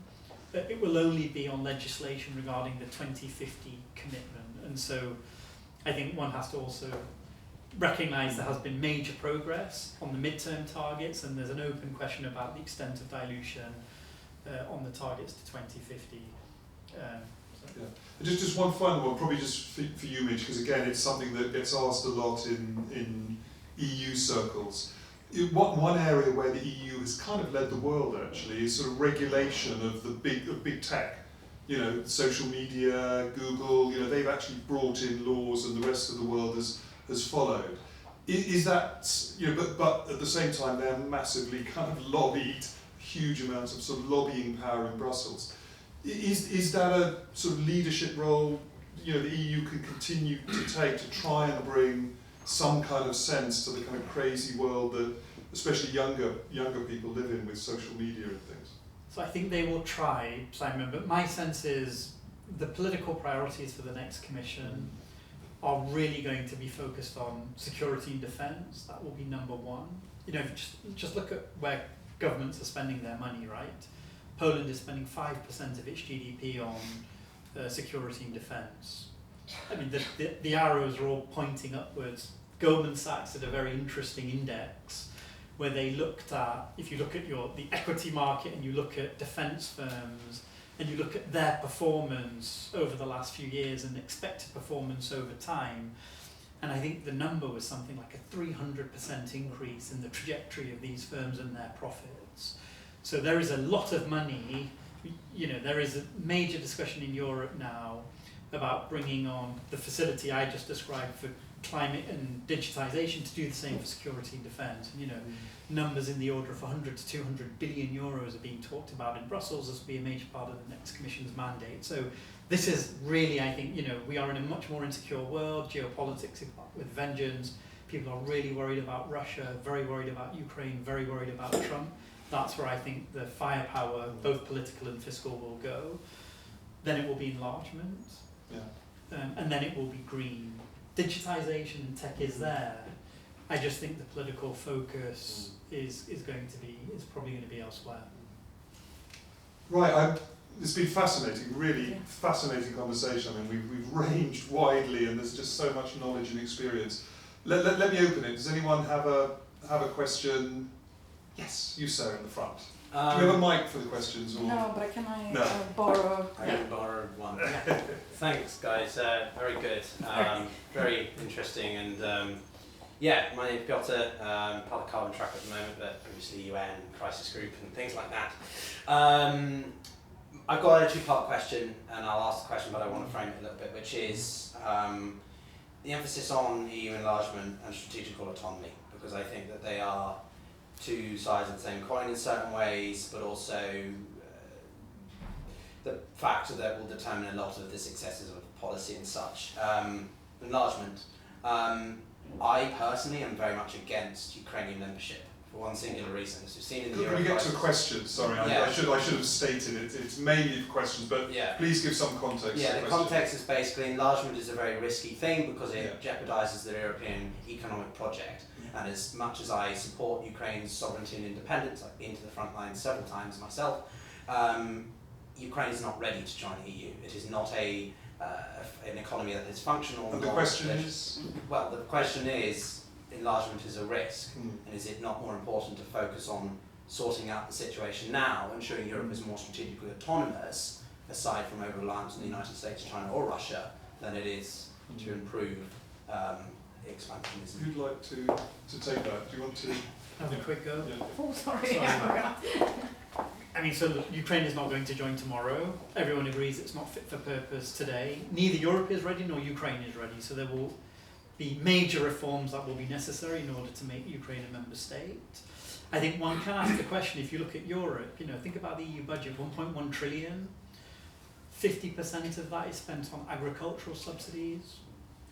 it will only be on legislation regarding the 2050 commitment. And so I think one has to also recognise there has been major progress on the midterm targets, and there's an open question about the extent of dilution on the targets to 2050. Yeah. Just one final one, probably just for you, Mitch, because again, it's something that gets asked a lot in EU circles. One area where the EU has kind of led the world actually is sort of regulation of the big tech. Social media, Google. They've actually brought in laws, and the rest of the world has followed. Is that but at the same time they're massively kind of lobbied, huge amounts of sort of lobbying power in Brussels. Is that a sort of leadership role the EU can continue to take to try and bring some kind of sense to the kind of crazy world that especially younger people live in with social media and things? So I think they will try, Simon, but my sense is the political priorities for the next commission are really going to be focused on security and defence. That will be number one. Just look at where governments are spending their money, right? Poland is spending 5% of its GDP on security and defence. I mean, the arrows are all pointing upwards. Goldman Sachs did a very interesting index where they looked at, if you look at the equity market and you look at defence firms and you look at their performance over the last few years and expected performance over time, and I think the number was something like a 300% increase in the trajectory of these firms and their profits. So there is a lot of money. There is a major discussion in Europe now about bringing on the facility I just described for climate and digitisation to do the same for security and defence. Numbers in the order of 100 to 200 billion euros are being talked about in Brussels. This will be a major part of the next Commission's mandate. So this is really, I think, we are in a much more insecure world. Geopolitics with vengeance. People are really worried about Russia, very worried about Ukraine, very worried about Trump. That's where I think the firepower, both political and fiscal, will go. Then it will be enlargement. Yeah. And then it will be green. Digitisation and tech is there. I just think the political focus is probably going to be elsewhere. Right, it's been fascinating, really fascinating conversation. I mean, we've ranged widely, and there's just so much knowledge and experience. Let me open it. Does anyone have a question? Yes, you sir in the front. Do we have a mic for the questions? Or? No, but can I borrow? I can borrow one. Thanks, guys. Very good. Very interesting, and Yeah, my name's Piotr, part of Carbon Track at the moment, but previously UN, Crisis Group and things like that. I've got a two-part question, and I'll ask the question, but I want to frame it a little bit, which is the emphasis on EU enlargement and strategical autonomy, because I think that they are two sides of the same coin in certain ways, but also the factor that will determine a lot of the successes of policy and such. Enlargement. I personally am very much against Ukrainian membership for one singular reason. As we've seen in the Can we get to a question? Sorry, yeah. I should have stated it. It's mainly for questions, but yeah. please give some context. Yeah, to the question. context is basically enlargement is a very risky thing because it jeopardises the European economic project. And as much as I support Ukraine's sovereignty and independence, I've been to the front lines several times myself, Ukraine is not ready to join the EU. It is not an economy that is functional. And the question is? Well, the question is, enlargement is a risk, and is it not more important to focus on sorting out the situation now, ensuring Europe is more strategically autonomous, aside from over-reliance on the United States, China or Russia, than it is to improve expansionism? Who'd like to take that? Do you want to have a quick go? Yeah. Oh, sorry. Sorry. I mean, so look, Ukraine is not going to join tomorrow. Everyone agrees it's not fit for purpose today. Neither Europe is ready nor Ukraine is ready. So there will be major reforms that will be necessary in order to make Ukraine a member state. I think one can ask the question, if you look at Europe, think about the EU budget, 1.1 trillion, 50% of that is spent on agricultural subsidies,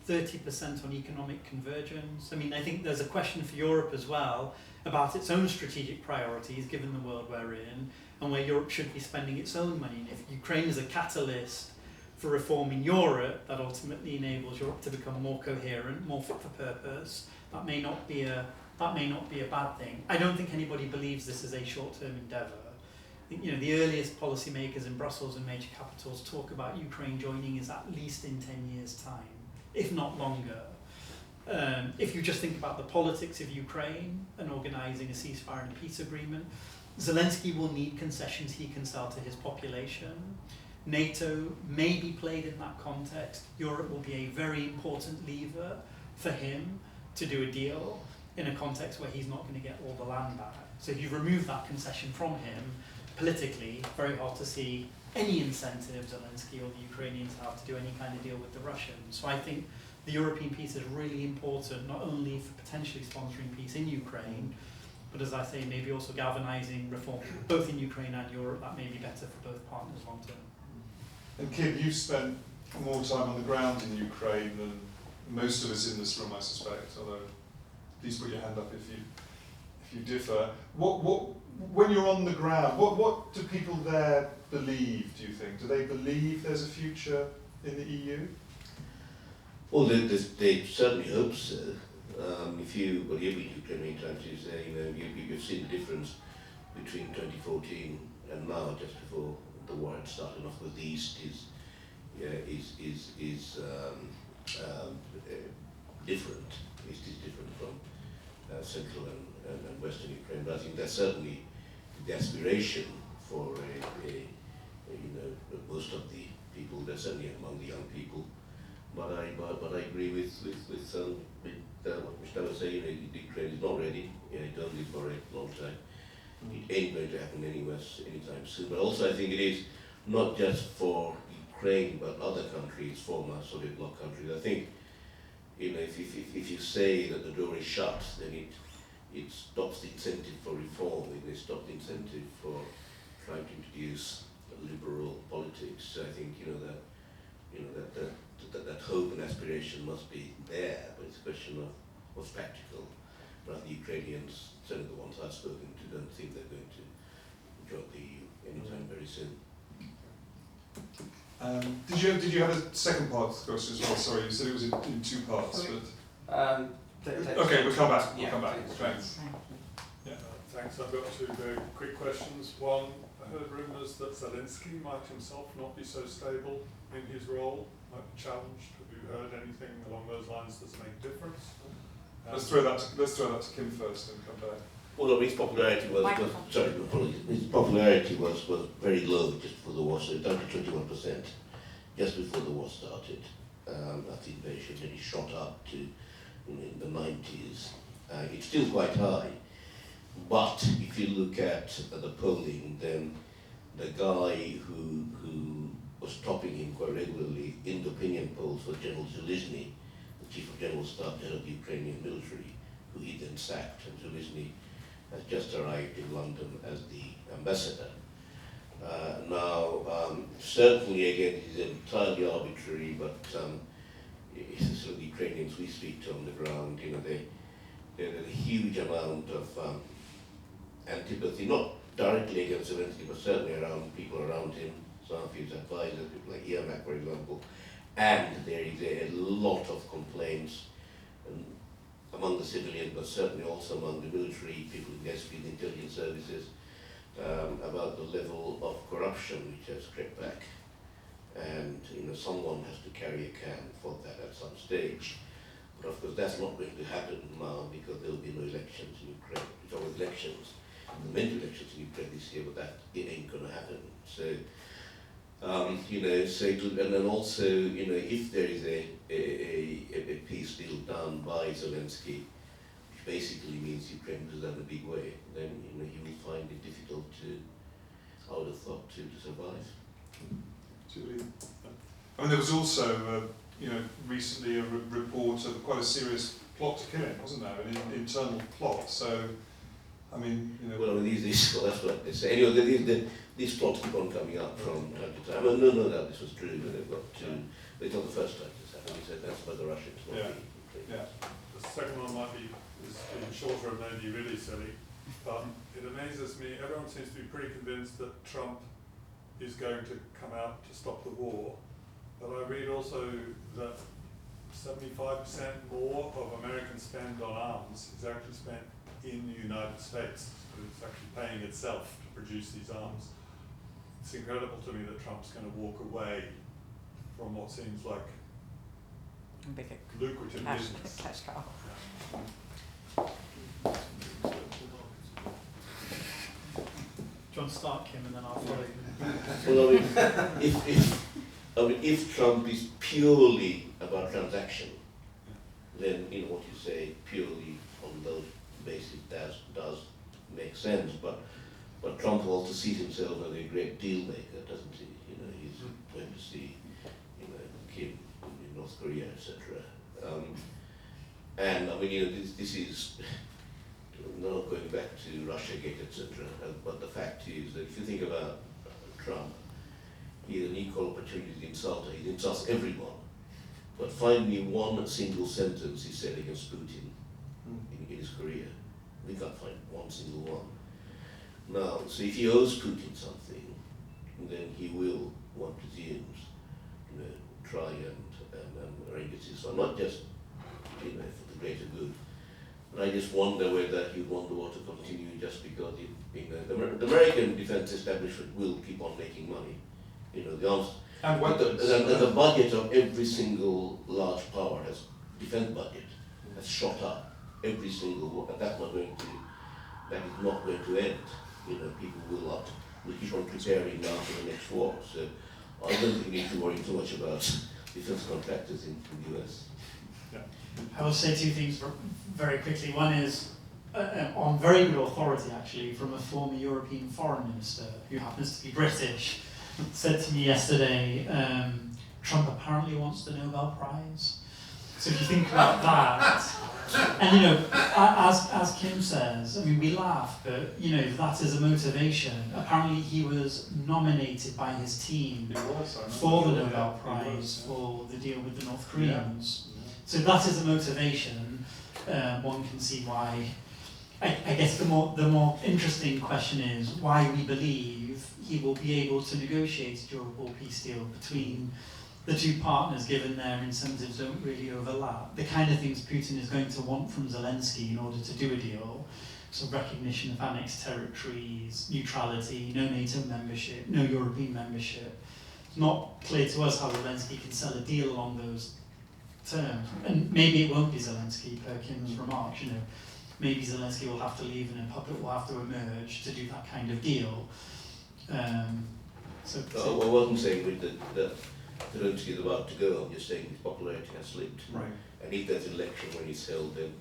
30% on economic convergence. I mean, I think there's a question for Europe as well about its own strategic priorities, given the world we're in, and where Europe should be spending its own money. And if Ukraine is a catalyst for reforming Europe, that ultimately enables Europe to become more coherent, more fit for purpose, that may not be a bad thing. I don't think anybody believes this is a short-term endeavour. I think, the earliest policymakers in Brussels and major capitals talk about Ukraine joining is at least in 10 years' time, if not longer. If you just think about the politics of Ukraine and organising a ceasefire and a peace agreement, Zelensky will need concessions he can sell to his population. NATO may be played in that context. Europe will be a very important lever for him to do a deal in a context where he's not going to get all the land back. So if you remove that concession from him, politically, very hard to see any incentive Zelensky or the Ukrainians have to do any kind of deal with the Russians. So I think the European piece is really important, not only for potentially sponsoring peace in Ukraine, but as I say, maybe also galvanizing reform, both in Ukraine and Europe. That may be better for both partners long term. And Kim, you've spent more time on the ground in Ukraine than most of us in this room, I suspect, although please put your hand up if you differ. When you're on the ground, what do people there believe, do you think? Do they believe there's a future in the EU? Well, they certainly hope so. If you, well, you've been to Ukraine many times, you've seen the difference between 2014 and now, just before the war had started off with the East is different. East is different from Central and Western Ukraine. But I think that's certainly the aspiration for most of the people. That's certainly among the young people. But I agree with what Mujtaba was saying. Ukraine is not ready. It doesn't live for a long time. It ain't going to happen anytime soon. But also I think it is not just for Ukraine, but other countries, former Soviet bloc countries. I think if you say that the door is shut, then it stops the incentive for reform. It stops the incentive for trying to introduce liberal politics. I think that hope and aspiration must be there, but it's a question of what's practical. But the Ukrainians, certainly the ones I've spoken to, don't think they're going to join the EU anytime very soon. Did you have a second part of the question as well? Sorry, you said it was in two parts. But okay, we'll come back. We'll come back. Thanks. Yeah. Thanks. I've got two very quick questions. One, I heard rumours that Zelensky might himself not be so stable in his role, might be challenged. Have you heard anything along those lines that's made a difference? Let's throw that to Kim first and come back. Well, his popularity was very low just before the war, so down to 21% just before the war started. After the invasion, then he shot up to in the 90s. It's still quite high, but if you look at the polling, then the guy who was topping him quite regularly in the opinion polls was General Zelensky, the Chief of General Staff, head of the Ukrainian military, who he then sacked, and Zelensky has just arrived in London as the ambassador. Certainly again, it is entirely arbitrary, but sort of the Ukrainians we speak to on the ground, there's a huge amount of antipathy, not directly against Zelensky, but certainly around people around him, some of his advisors, people like Yermak, for example, and there is a lot of complaints among the civilians, but certainly also among the military, people in the SB, the intelligence services, about the level of corruption which has crept back. And someone has to carry a can for that at some stage. But of course that's not going to happen now because there will be no elections in Ukraine. There's always elections, meant elections in Ukraine this year, but that it ain't going to happen. So, and then also, if there is a peace deal done by Zelensky, which basically means Ukraine goes down a big way, then he will find it difficult I would have thought, to survive. Julie? I mean, there was also, recently a report of quite a serious plot to kill him, wasn't there? An internal plot. So, I mean, Well, that's what they say. Anyway, these plots keep on coming up from time to time. No, this was true. They've got two. It's not the first time this happened. He said that's by the Russians. Yeah. The second one might be is even shorter and maybe really silly, but it amazes me. Everyone seems to be pretty convinced that Trump is going to come out to stop the war, but I read also that 75% more of American spend on arms is actually spent in the United States. So it's actually paying itself to produce these arms. It's incredible to me that Trump's going to walk away from what seems like Big lucrative business. cash cow. Do you want to start, Kim, and then I'll follow Well, you? if Trump is purely about transaction, then what you say purely on those basis does make sense. But Trump also sees himself as a great deal maker, doesn't he? He's going to see, Kim in North Korea, etc. And I mean, this is not going back to Russiagate, etc. But the fact is that if you think about Trump, he's an equal opportunity insulter. He insults everyone. But find me one single sentence he said against Putin in his career. We can't find one single one. Now, so if he owes Putin something, then he will want to try and arrange it. So not just for the greater good. But I just wonder whether he would want the war to continue just because the American defense establishment will keep on making money. The arms and weapons. The budget of every single large power defense budget has shot up. Every single one. That is not going to end. People will keep on preparing now for the next war. So I don't think we need to worry too much about defense contractors in the US. Yeah. I will say two things very quickly. One is, on very good authority actually, from a former European foreign minister who happens to be British, said to me yesterday, Trump apparently wants the Nobel Prize. So if you think about that, and as Kim says, I mean, we laugh, but that is a motivation. Apparently he was nominated by his team for the Nobel Prize for the deal with the North Koreans. Yeah. So that is a motivation. One can see why. I guess the more interesting question is why we believe he will be able to negotiate a durable peace deal between the two partners, given their incentives don't really overlap. The kind of things Putin is going to want from Zelensky in order to do a deal, so recognition of annexed territories, neutrality, no NATO membership, no European membership. It's not clear to us how Zelensky can sell a deal along those terms. And maybe it won't be Zelensky, per Kim's remarks, maybe Zelensky will have to leave and a puppet will have to emerge to do that kind of deal. I wasn't saying that Zelensky is about to go. I'm just saying his popularity has slipped. Right. And if there's an election when it's held, then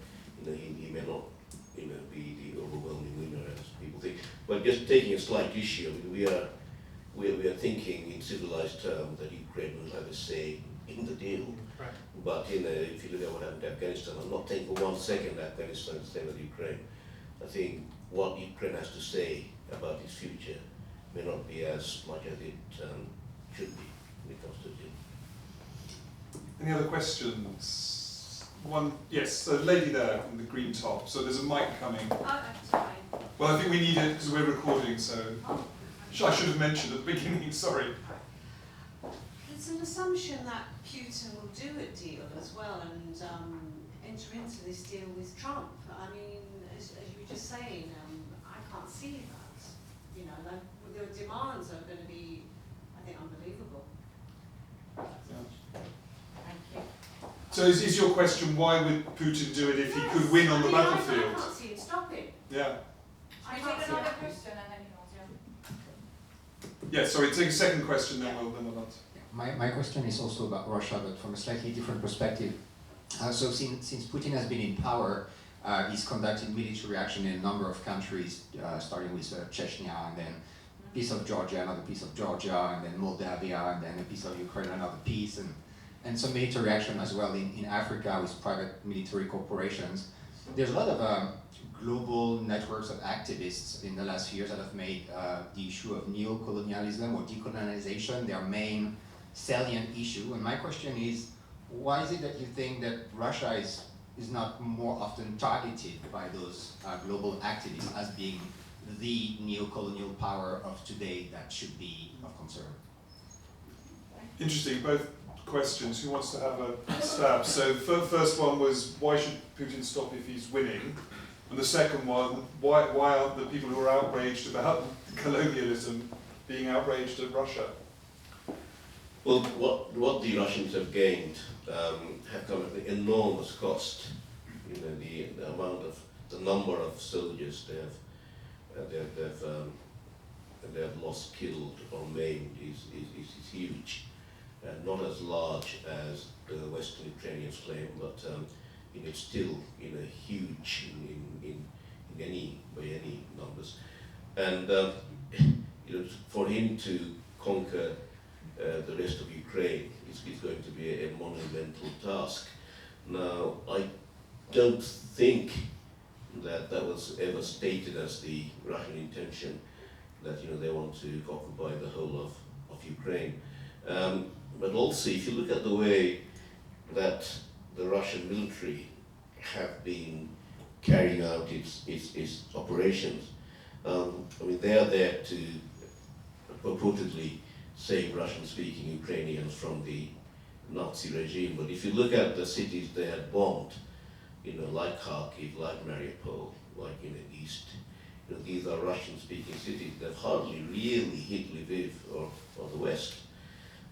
he may not be the overwhelming winner as people think. But just taking a slight issue, I mean, we are thinking in civilized terms that Ukraine will have a say in the deal. Right. But if you look at what happened to Afghanistan, I'm not saying for 1 second that Afghanistan is the same as Ukraine. I think what Ukraine has to say about its future may not be as much as it should be when it comes to the deal. Any other questions? One, yes, so lady there in the green top. So there's a mic coming. Oh, that's fine. Well, I think we need it because we're recording, so Oh, I should have mentioned at the beginning, sorry. It's an assumption that Putin will do a deal as well and enter into this deal with Trump. I mean, as you were just saying, I can't see that. You know, the demands are going to be, I think, unbelievable. Thank you. So is your question, why would Putin do it if he could win on the I battlefield? can't see him stop it. Yeah. I Should we can't take see another it. question and then Yeah, sorry, take a second question, then we'll answer. My question is also about Russia, but from a slightly different perspective. So since Putin has been in power, he's conducted military action in a number of countries, starting with Chechnya, and then a piece of Georgia, another piece of Georgia, and then Moldavia, and then a piece of Ukraine, another piece, and some military action as well in Africa with private military corporations. There's a lot of global networks of activists in the last few years that have made the issue of neo-colonialism or decolonization their main salient issue. And my question is, why is it that you think that Russia is not more often targeted by those global activists as being the neo-colonial power of today that should be of concern? Interesting, both questions. Who wants to have a stab? So first one was, why should Putin stop if he's winning? And the second one, why aren't the people who are outraged about colonialism being outraged at Russia? Well, what the Russians have gained have come at an enormous cost. The number of soldiers they have lost, killed, or maimed is huge, and not as large as the Western Ukrainians claim, but it's still huge by any numbers, and for him to conquer the rest of Ukraine is going to be a monumental task. Now, I don't think that was ever stated as the Russian intention, that they want to occupy the whole of Ukraine. But also, if you look at the way that the Russian military have been carrying out its operations, they are there to purportedly save Russian-speaking Ukrainians from the Nazi regime. But if you look at the cities they had bombed, like Kharkiv, like Mariupol, like East, these are Russian-speaking cities. They've hardly really hit Lviv or the West.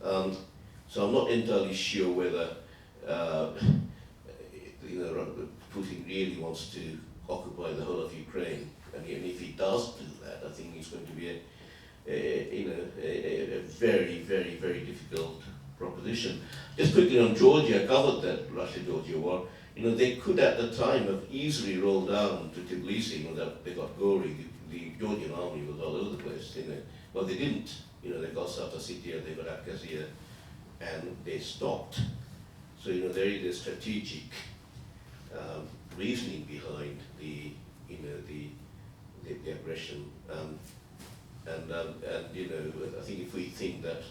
So I'm not entirely sure whether Putin really wants to occupy the whole of Ukraine. And if he does do that, I think it's going to be a very, very, very difficult proposition. Just quickly on Georgia, I covered that Russia-Georgia war. They could at the time have easily rolled down to Tbilisi, that they got gory. The Georgian army was all over the place, but they didn't. They got South Ossetia, they got Abkhazia, and they stopped. So there is a strategic reasoning behind the aggression. And I think if we think that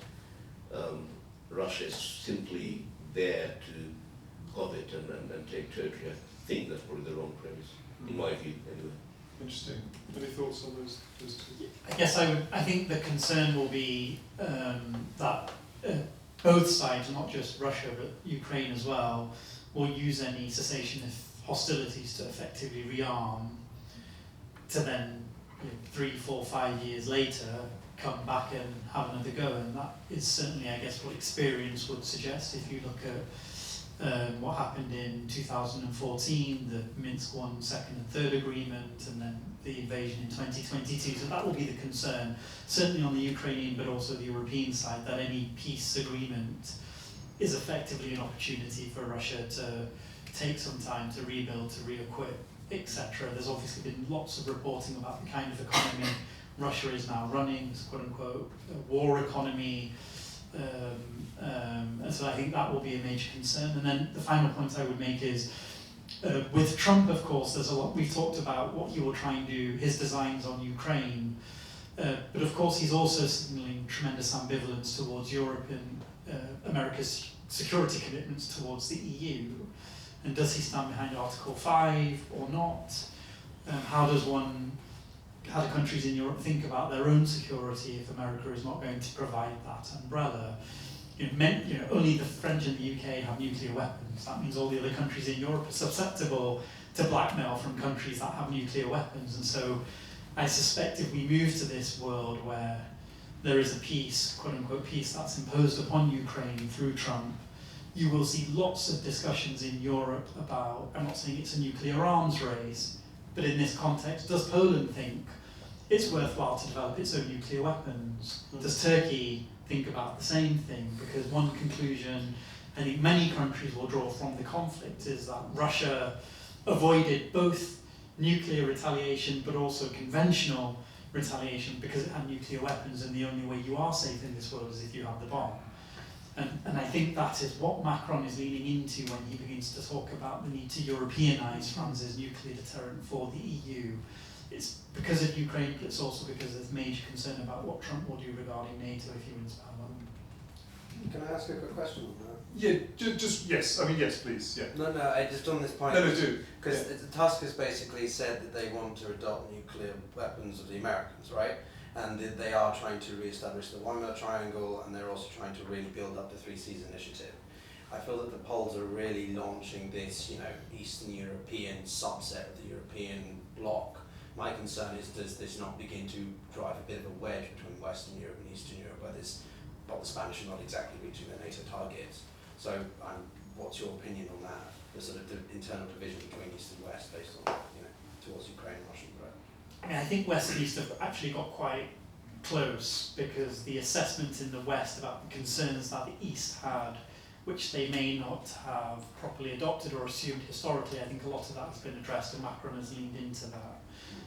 Russia is simply there to covet and take territory, I think that's probably the wrong premise, in my view, anyway. Interesting. Any thoughts on those two? I guess I think the concern will be that both sides, not just Russia but Ukraine as well, will use any cessation of hostilities to effectively rearm, to then 3, 4, 5 years later come back and have another go. And that is certainly, I guess, what experience would suggest. If you look at what happened in 2014, the Minsk I, Second and Third Agreement, and then the invasion in 2022. So that will be the concern, certainly on the Ukrainian but also the European side, that any peace agreement is effectively an opportunity for Russia to take some time to rebuild, to re-equip, etc. There's obviously been lots of reporting about the kind of economy Russia is now running, this quote-unquote war economy, and so I think that will be a major concern. And then the final point I would make is, with Trump, of course, there's a lot, we've talked about what he will try and do, his designs on Ukraine, but of course he's also signalling tremendous ambivalence towards Europe and America's security commitments towards the EU. And does he stand behind Article 5 or not? How do countries in Europe think about their own security if America is not going to provide that umbrella? Only the French and the UK have nuclear weapons. That means all the other countries in Europe are susceptible to blackmail from countries that have nuclear weapons. And so I suspect if we move to this world where there is a peace, quote-unquote peace, that's imposed upon Ukraine through Trump, you will see lots of discussions in Europe about, I'm not saying it's a nuclear arms race, but in this context, does Poland think it's worthwhile to develop its own nuclear weapons? Does Turkey think about the same thing? Because one conclusion I think many countries will draw from the conflict is that Russia avoided both nuclear retaliation but also conventional retaliation because it had nuclear weapons, and the only way you are safe in this world is if you have the bomb. And I think that is what Macron is leaning into when he begins to talk about the need to Europeanise France's nuclear deterrent for the EU. It's because of Ukraine, but it's also because there's major concern about what Trump will do regarding NATO if he wins power. Can I ask a quick question on that? Yeah, yes. I mean, yes, please. Yeah. No, I just on this point. No, do. Because Tusk has basically said that they want to adopt nuclear weapons of the Americans, right? And they are trying to re-establish the Weimar Triangle, and they're also trying to really build up the Three Seas Initiative. I feel that the Poles are really launching this, Eastern European subset of the European bloc. My concern is, does this not begin to drive a bit of a wedge between Western Europe and Eastern Europe, where the Spanish are not exactly reaching their NATO targets? So, what's your opinion on that? The sort of internal division between East and West, based on, towards Ukraine and Russian threat. I mean, I think West and East have actually got quite close, because the assessment in the West about the concerns that the East had, which they may not have properly adopted or assumed historically, I think a lot of that has been addressed, and Macron has leaned into that.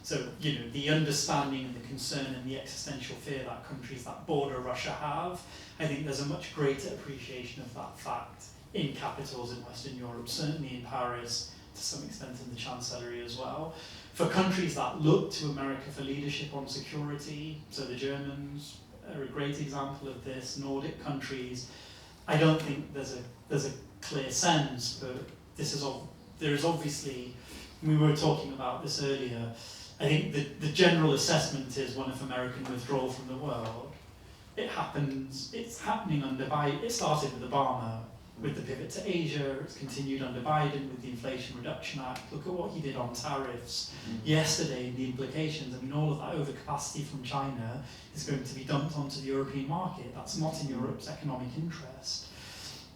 So, the understanding and the concern and the existential fear that countries that border Russia have, I think there's a much greater appreciation of that fact in capitals in Western Europe, certainly in Paris, to some extent in the Chancellery as well. For countries that look to America for leadership on security, so the Germans are a great example of this, Nordic countries, I don't think there's a clear sense, but there is obviously, we were talking about this earlier, I think the general assessment is one of American withdrawal from the world. It's happening under Biden. It started with Obama, with the pivot to Asia. It's continued under Biden with the Inflation Reduction Act. Look at what he did on tariffs yesterday and the implications. I mean, all of that overcapacity from China is going to be dumped onto the European market. That's not in Europe's economic interest.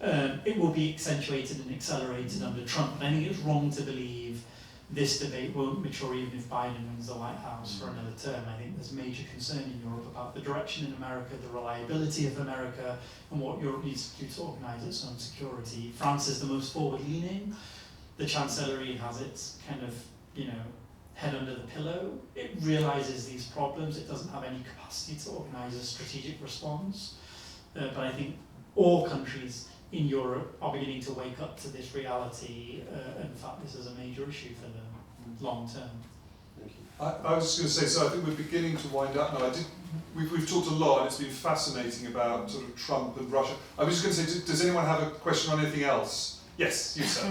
It will be accentuated and accelerated under Trump, but I think it's wrong to believe this debate won't mature even if Biden wins the White House for another term. I think there's major concern in Europe about the direction in America, the reliability of America, and what Europe needs to do to organise its own security. France is the most forward-leaning. The Chancellery has its kind of, head under the pillow. It realises these problems. It doesn't have any capacity to organise a strategic response. But I think all countries in Europe are beginning to wake up to this reality, and in fact this is a major issue for them long term. Thank you. I was just going to say, so I think we're beginning to wind up now. We've talked a lot, and it's been fascinating about sort of Trump and Russia. I was just going to say, does anyone have a question on anything else? Yes, you sir.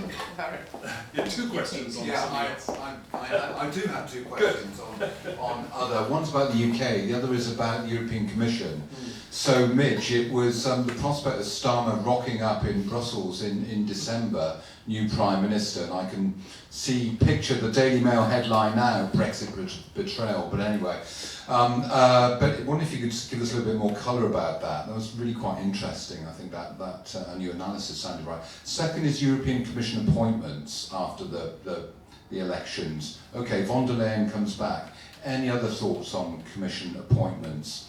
Yeah, two questions on something else. I do have two questions on other. One's about the UK, the other is about the European Commission. So, Mitch, it was the prospect of Starmer rocking up in Brussels in December new Prime Minister, and I can picture the Daily Mail headline now, Brexit betrayal, but anyway. But I wonder if you could just give us a little bit more colour about that. That was really quite interesting. I think that and your analysis sounded right. Second is European Commission appointments after the elections. Okay, von der Leyen comes back. Any other thoughts on Commission appointments?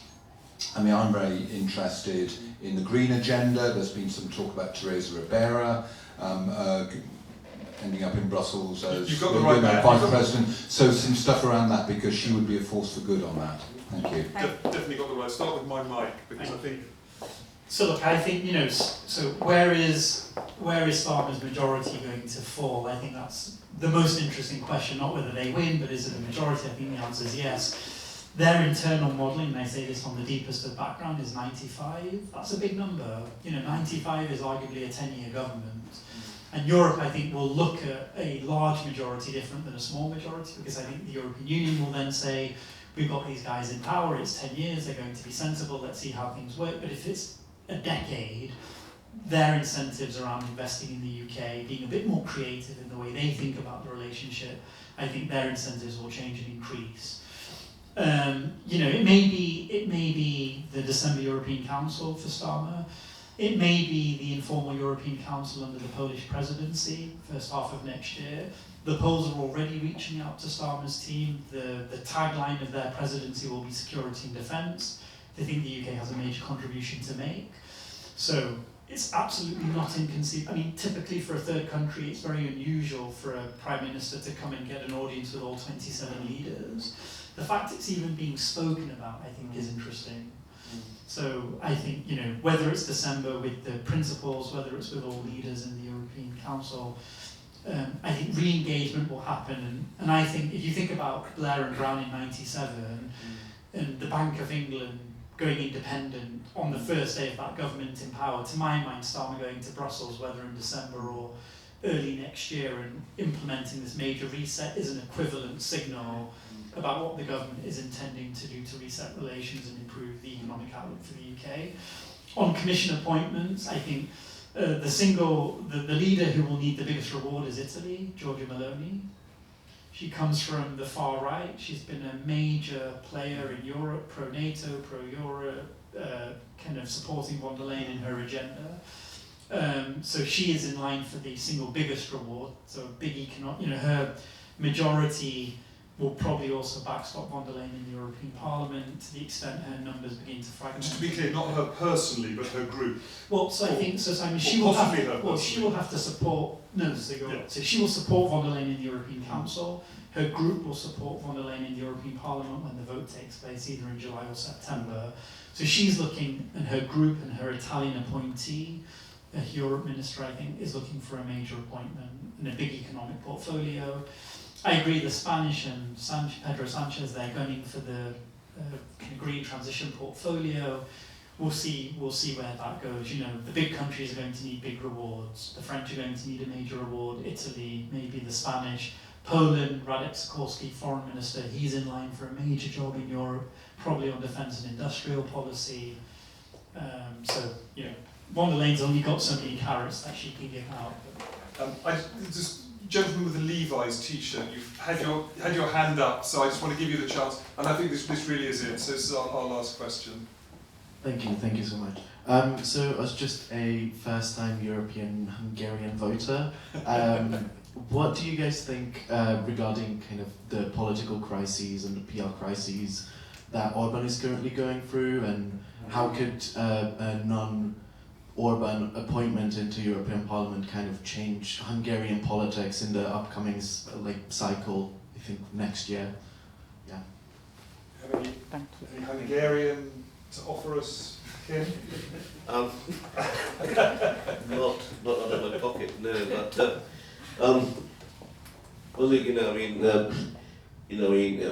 I mean, I'm very interested in the green agenda. There's been some talk about Teresa Ribera ending up in Brussels as You've got the right man. Vice President. So some stuff around that, because she would be a force for good on that. Thank you. Definitely got the right. Start with my mic, because I think. So look, I think, so where is Starmer's majority going to fall? I think that's the most interesting question, not whether they win, but is it a majority? I think the answer is yes. Their internal modelling, and I say this on the deepest of background, is 95. That's a big number. 95 is arguably a 10-year government. And Europe, I think, will look at a large majority different than a small majority, because I think the European Union will then say, we've got these guys in power, it's 10 years, they're going to be sensible, let's see how things work. But if it's a decade, their incentives around investing in the UK, being a bit more creative in the way they think about the relationship, I think their incentives will change and increase. It may be the December European Council for Starmer. It may be the informal European Council under the Polish presidency, first half of next year. The polls are already reaching out to Starmer's team. The tagline of their presidency will be security and defence. They think the UK has a major contribution to make. So it's absolutely not inconceivable. I mean, typically for a third country, it's very unusual for a prime minister to come and get an audience with all 27 leaders. The fact it's even being spoken about, I think, is interesting. So I think, whether it's December with the principals, whether it's with all leaders in the European Council, I think re-engagement will happen. And I think if you think about Blair and Brown in '97 and the Bank of England going independent on the first day of that government in power, to my mind, Starmer going to Brussels, whether in December or early next year, and implementing this major reset is an equivalent signal about what the government is intending to do to reset relations and improve the economic outlook for the UK. On commission appointments, I think the leader who will need the biggest reward is Italy, Giorgia Meloni. She comes from the far right. She's been a major player in Europe, pro-NATO, pro-Europe, kind of supporting von der Leyen in her agenda. So she is in line for the single biggest reward. So a big economic, her majority will probably also backstop von der Leyen in the European Parliament to the extent her numbers begin to fragment. Just to be clear, not her personally, but her group. Well, so I think Simon, she will have to support. So she will support von der Leyen in the European Council. Her group will support von der Leyen in the European Parliament when the vote takes place, either in July or September. So she's looking, and her group and her Italian appointee, a Europe minister, I think, is looking for a major appointment and a big economic portfolio. I agree, the Spanish and Pedro Sanchez, they're gunning for the kind of green transition portfolio. We'll see where that goes. The big countries are going to need big rewards. The French are going to need a major reward. Italy, maybe the Spanish. Poland, Radek Sikorski, foreign minister, he's in line for a major job in Europe, probably on defence and industrial policy. Von der Leyen's only got so many carrots that she can give out. Gentleman with the Levi's t-shirt, you've had your hand up, so I just want to give you the chance, and I think this really is it. So this is our last question. Thank you so much. So as just a first-time European Hungarian voter, what do you guys think regarding kind of the political crises and the PR crises that Orban is currently going through, and how could a non-Orban appointment into European Parliament kind of change Hungarian politics in the upcoming cycle, I think next year? Yeah. Have any Hungarian to offer us, Ken? Not out of my pocket, no. But well, look,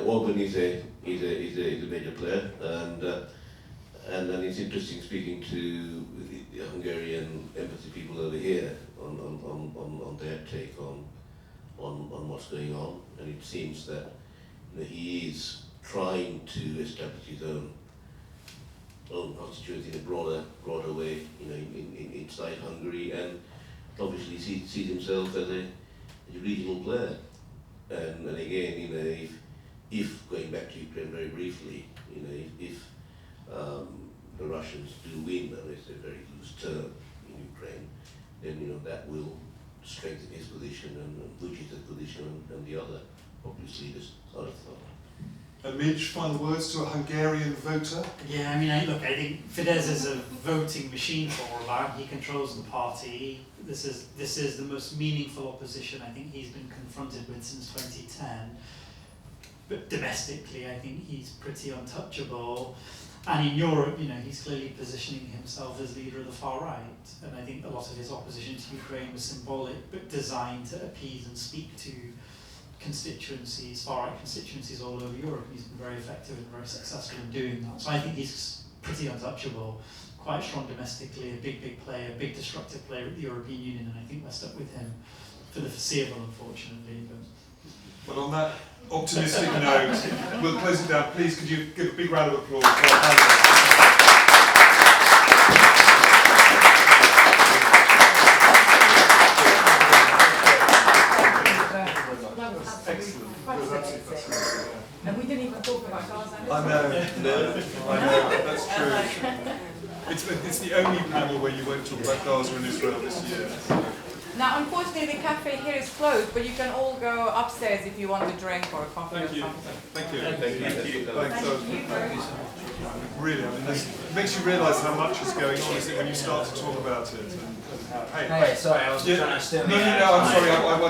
Orban is a major player, and then it's interesting speaking to the Hungarian embassy people over here on their take on what's going on, and it seems that he is trying to establish his own constituency in a broader way, inside Hungary, and obviously sees himself as a regional player. And again, you know, if going back to Ukraine very briefly, you know, if the Russians do win, and it's a very loose term in Ukraine, then you know that will strengthen his position and Vujicic's position and the other, obviously, this other thought. Mij, final words to a Hungarian voter? Yeah, I mean, I think Fidesz is a voting machine for Orbán. He controls the party. This is the most meaningful opposition I think he's been confronted with since 2010. But domestically, I think he's pretty untouchable. And in Europe, you know, he's clearly positioning himself as leader of the far right. And I think a lot of his opposition to Ukraine was symbolic, but designed to appease and speak to constituencies, far right constituencies all over Europe. He's been very effective and very successful in doing that. So I think he's pretty untouchable, quite strong domestically, a big player, a big destructive player at the European Union, and I think we're stuck with him for the foreseeable, unfortunately. Well, on that optimistic note, we'll close it down. Please, could you give a big round of applause for our panelists? And we didn't even talk about Gaza. I know, that's true. It's the only panel where you won't talk about Gaza and Israel this year. So. Now, unfortunately, the cafe here is closed, but you can all go upstairs if you want a drink or a coffee or something. Thank you. Thank you. Thanks. Really, I mean, it makes you realise how much is going on, isn't it, when you start to talk about it. And how, hey, Sorry, I was trying to steal No, I'm sorry, I